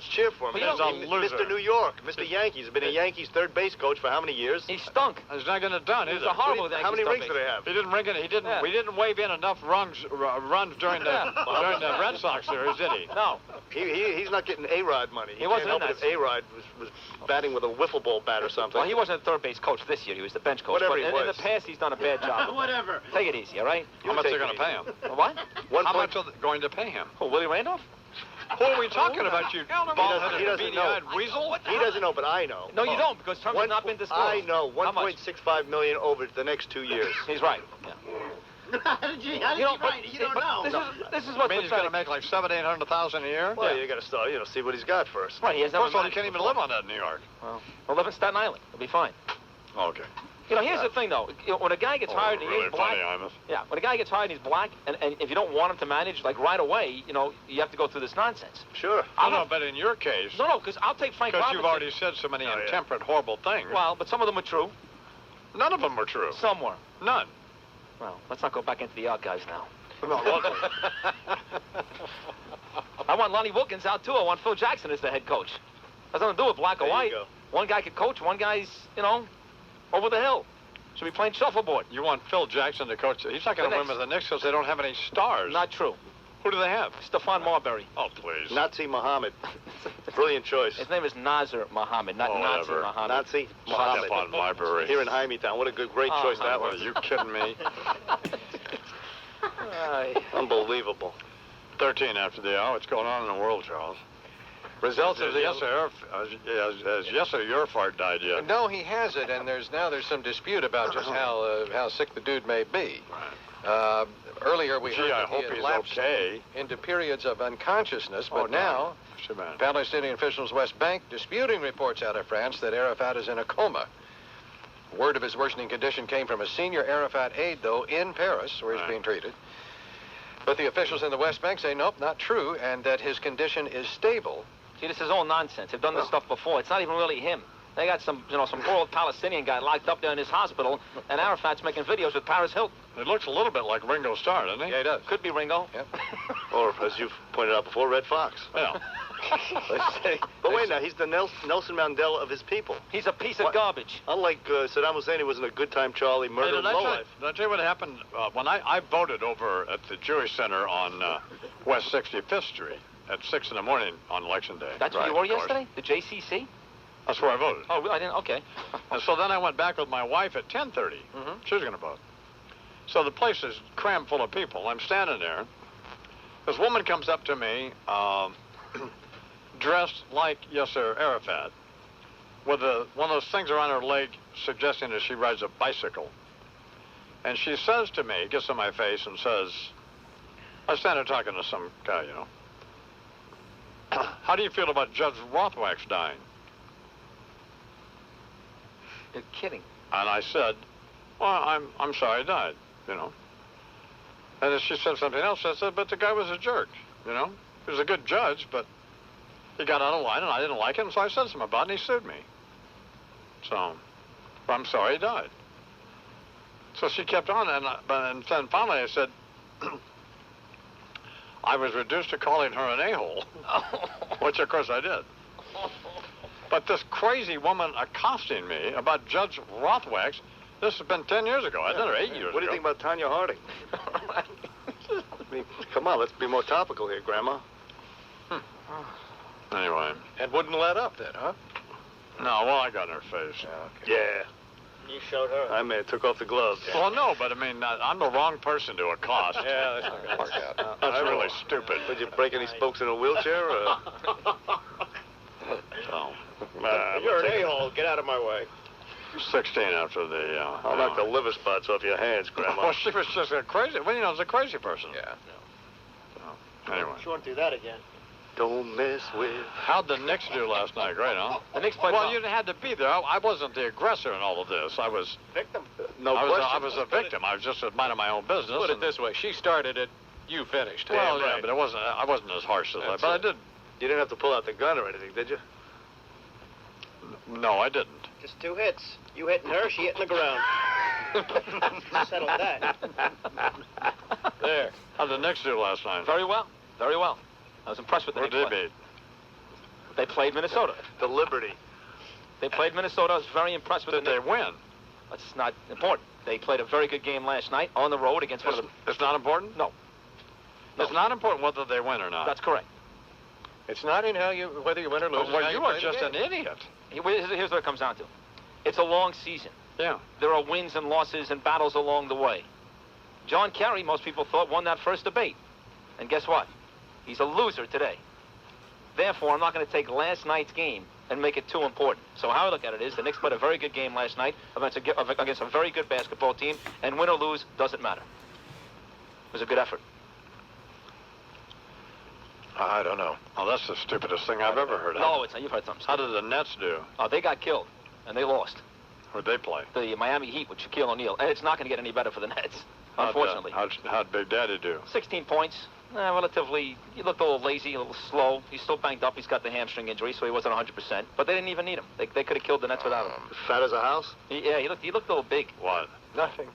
cheer for him. But you know, He's Mr. New York, Mr. Yankees. Been a Yankees third base coach for how many years? He stunk. He's not going to done, is He's it? a horrible How many rings do they have? He didn't ring it. He didn't. Yeah. We didn't wave in enough runs during the Red Sox series, did he? No. He's not getting A-Rod money. He wasn't can't in help that. it if A-Rod was batting with a wiffle ball bat or something. Well, he wasn't a third base coach this year. He was the bench coach. Whatever but he in was. the past, he's done a bad job. Whatever. Take it easy, all right? How much are they going to pay him? What? One How point- much are they going to pay him? Who, Willie Randolph? Oh, Who are we talking about, you He bald-headed, doesn't know. beady-eyed weasel? He doesn't know, but I know. No, you don't, because terms have not been disclosed. I know. How much? 1.65 million over the next 2 years. He's right. Yeah. How did you write? You don't know. This is what mean we're he's trying gonna to make like $700,000-800,000 a year. Well, you got to start, see what he's got first. Right, he has never First of all, managed he can't even before. live on that in New York. Well, he'll live in Staten Island. He'll be fine. Okay. You know, here's the thing, though. When a guy gets hired and really he's black, funny, Imus. yeah, when a guy gets hired and he's black, and if you don't want him to manage, like right away, you have to go through this nonsense. Sure. No, but in your case, no, because I'll take Frank Robinson. Because you've already said so many intemperate, horrible things. Well, but some of them are true. None of them were true. Some were. None. Well, let's not go back into the archives now. No, I want Lonnie Wilkins out too. I want Phil Jackson as the head coach. Has nothing to do with black or There you white. go. One guy could coach, one guy's, over the hill. Should be playing shuffleboard. You want Phil Jackson to coach? He's not going to win with the Knicks because they don't have any stars. Not true. Who do they have? Stephon Marbury. Oh, please. Nazi Muhammad. Brilliant choice. His name is Nazir Muhammad, not Nazi whatever. Muhammad. Nazi Muhammad. Stephon Marbury. Here in Hymietown. What a great choice that was. Are you kidding me? Unbelievable. 13 after the hour. What's going on in the world, Charles? Results of the Yasser Urquhart died yet. No, he hasn't, and there's some dispute about just how sick the dude may be. Earlier we heard I that he hope had he's lapsed okay. into periods of unconsciousness, but now Bad. Palestinian officials West Bank disputing reports out of France that Arafat is in a coma. Word of his worsening condition came from a senior Arafat aide, though, in Paris, where he's being treated. But the officials in the West Bank say, nope, not true, and that his condition is stable. See, this is all nonsense. They've done this stuff before. It's not even really him. They got some poor old Palestinian guy locked up there in his hospital, and Arafat's making videos with Paris Hilton. It looks a little bit like Ringo Starr, doesn't he? Yeah, he does. Could be Ringo. Yep. Or, as you've pointed out before, Red Fox. Yeah. But wait now, he's the Nelson Mandela of his people. He's a piece of garbage. Unlike Saddam Hussein, he wasn't a good time Charlie, murdered lowlife. Did I tell you what happened when I voted over at the Jewish Center on West 65th Street at 6 in the morning on Election Day? That's where you were yesterday? The JCC? That's where I voted. Oh, I didn't. Okay. And so then I went back with my wife at 10:30. She was going to vote. So the place is crammed full of people. I'm standing there. This woman comes up to me, dressed like Yasser Arafat, with one of those things around her leg suggesting that she rides a bicycle. And she says to me, gets in my face and says, I stand there talking to some guy, how do you feel about Judge Rothwach's dying? You're kidding. And I said, well, I'm sorry he died, And then she said something else. I said, but the guy was a jerk, He was a good judge, but he got out of line, and I didn't like it, and so I said something about it, and he sued me. So, I'm sorry he died. So she kept on, and then finally I said, I was reduced to calling her an a-hole, which of course I did. But this crazy woman accosting me about Judge Rothwax, this has been 10 years ago. I did her 8 years ago. What do you think about Tanya Harding? I mean, come on, let's be more topical here, Grandma. Anyway. And wouldn't let up then, huh? No, well, I got in her face. Yeah. You showed her. I may have took off the gloves. Well, no, but I mean, I'm the wrong person to accost. Yeah, that's not going to work out. That's really stupid. Did you break any spokes in a wheelchair? Or? So, You're an a-hole. Get out of my way. 16 after the... I'll knock the liver spots off your hands, Grandma. Well, she was just a crazy... Well, you know, it's a crazy person. Yeah. So, anyway. She won't do that again. Don't mess with... How'd the Knicks do last night? Great, huh? The Knicks played well. You had to be there. I wasn't the aggressor in all of this. I was... Victim. No question. I was a victim. I was just minding my own business. Put it this way. She started it. You finished. Well, yeah, yeah, but I wasn't as harsh as that. But I did... You didn't have to pull out the gun or anything, did you? No, I didn't. Just 2 hits. You hitting her, she hitting the ground. Settle that. There. How'd the Knicks do last night? Very well. Very well. I was impressed with the Who Knicks did they beat? They played Minnesota. The Liberty. They played Minnesota. I was very impressed with Did they win? That's not important. They played a very good game last night on the road against one of the... It's not important? No. It's not important whether they win or not. That's correct. It's not in whether you win or lose. Well, you are just an idiot. Here's what it comes down to. It's a long season. Yeah. There are wins and losses and battles along the way. John Kerry, most people thought, won that first debate. And guess what? He's a loser today. Therefore, I'm not going to take last night's game and make it too important. So how I look at it is the Knicks played a very good game last night against a very good basketball team, and win or lose doesn't matter. It was a good effort. I don't know. Oh, that's the stupidest thing I've ever heard of. No, it's not. You've heard something. How did the Nets do? Oh, they got killed, and they lost. Who'd they play? The Miami Heat with Shaquille O'Neal. And it's not going to get any better for the Nets, unfortunately. How'd Big Daddy do? 16 points. Relatively, he looked a little lazy, a little slow. He's still banged up. He's got the hamstring injury, so he wasn't 100%. But they didn't even need him. They could have killed the Nets without him. Fat as a house? Yeah, he looked a little big. What? Nothing.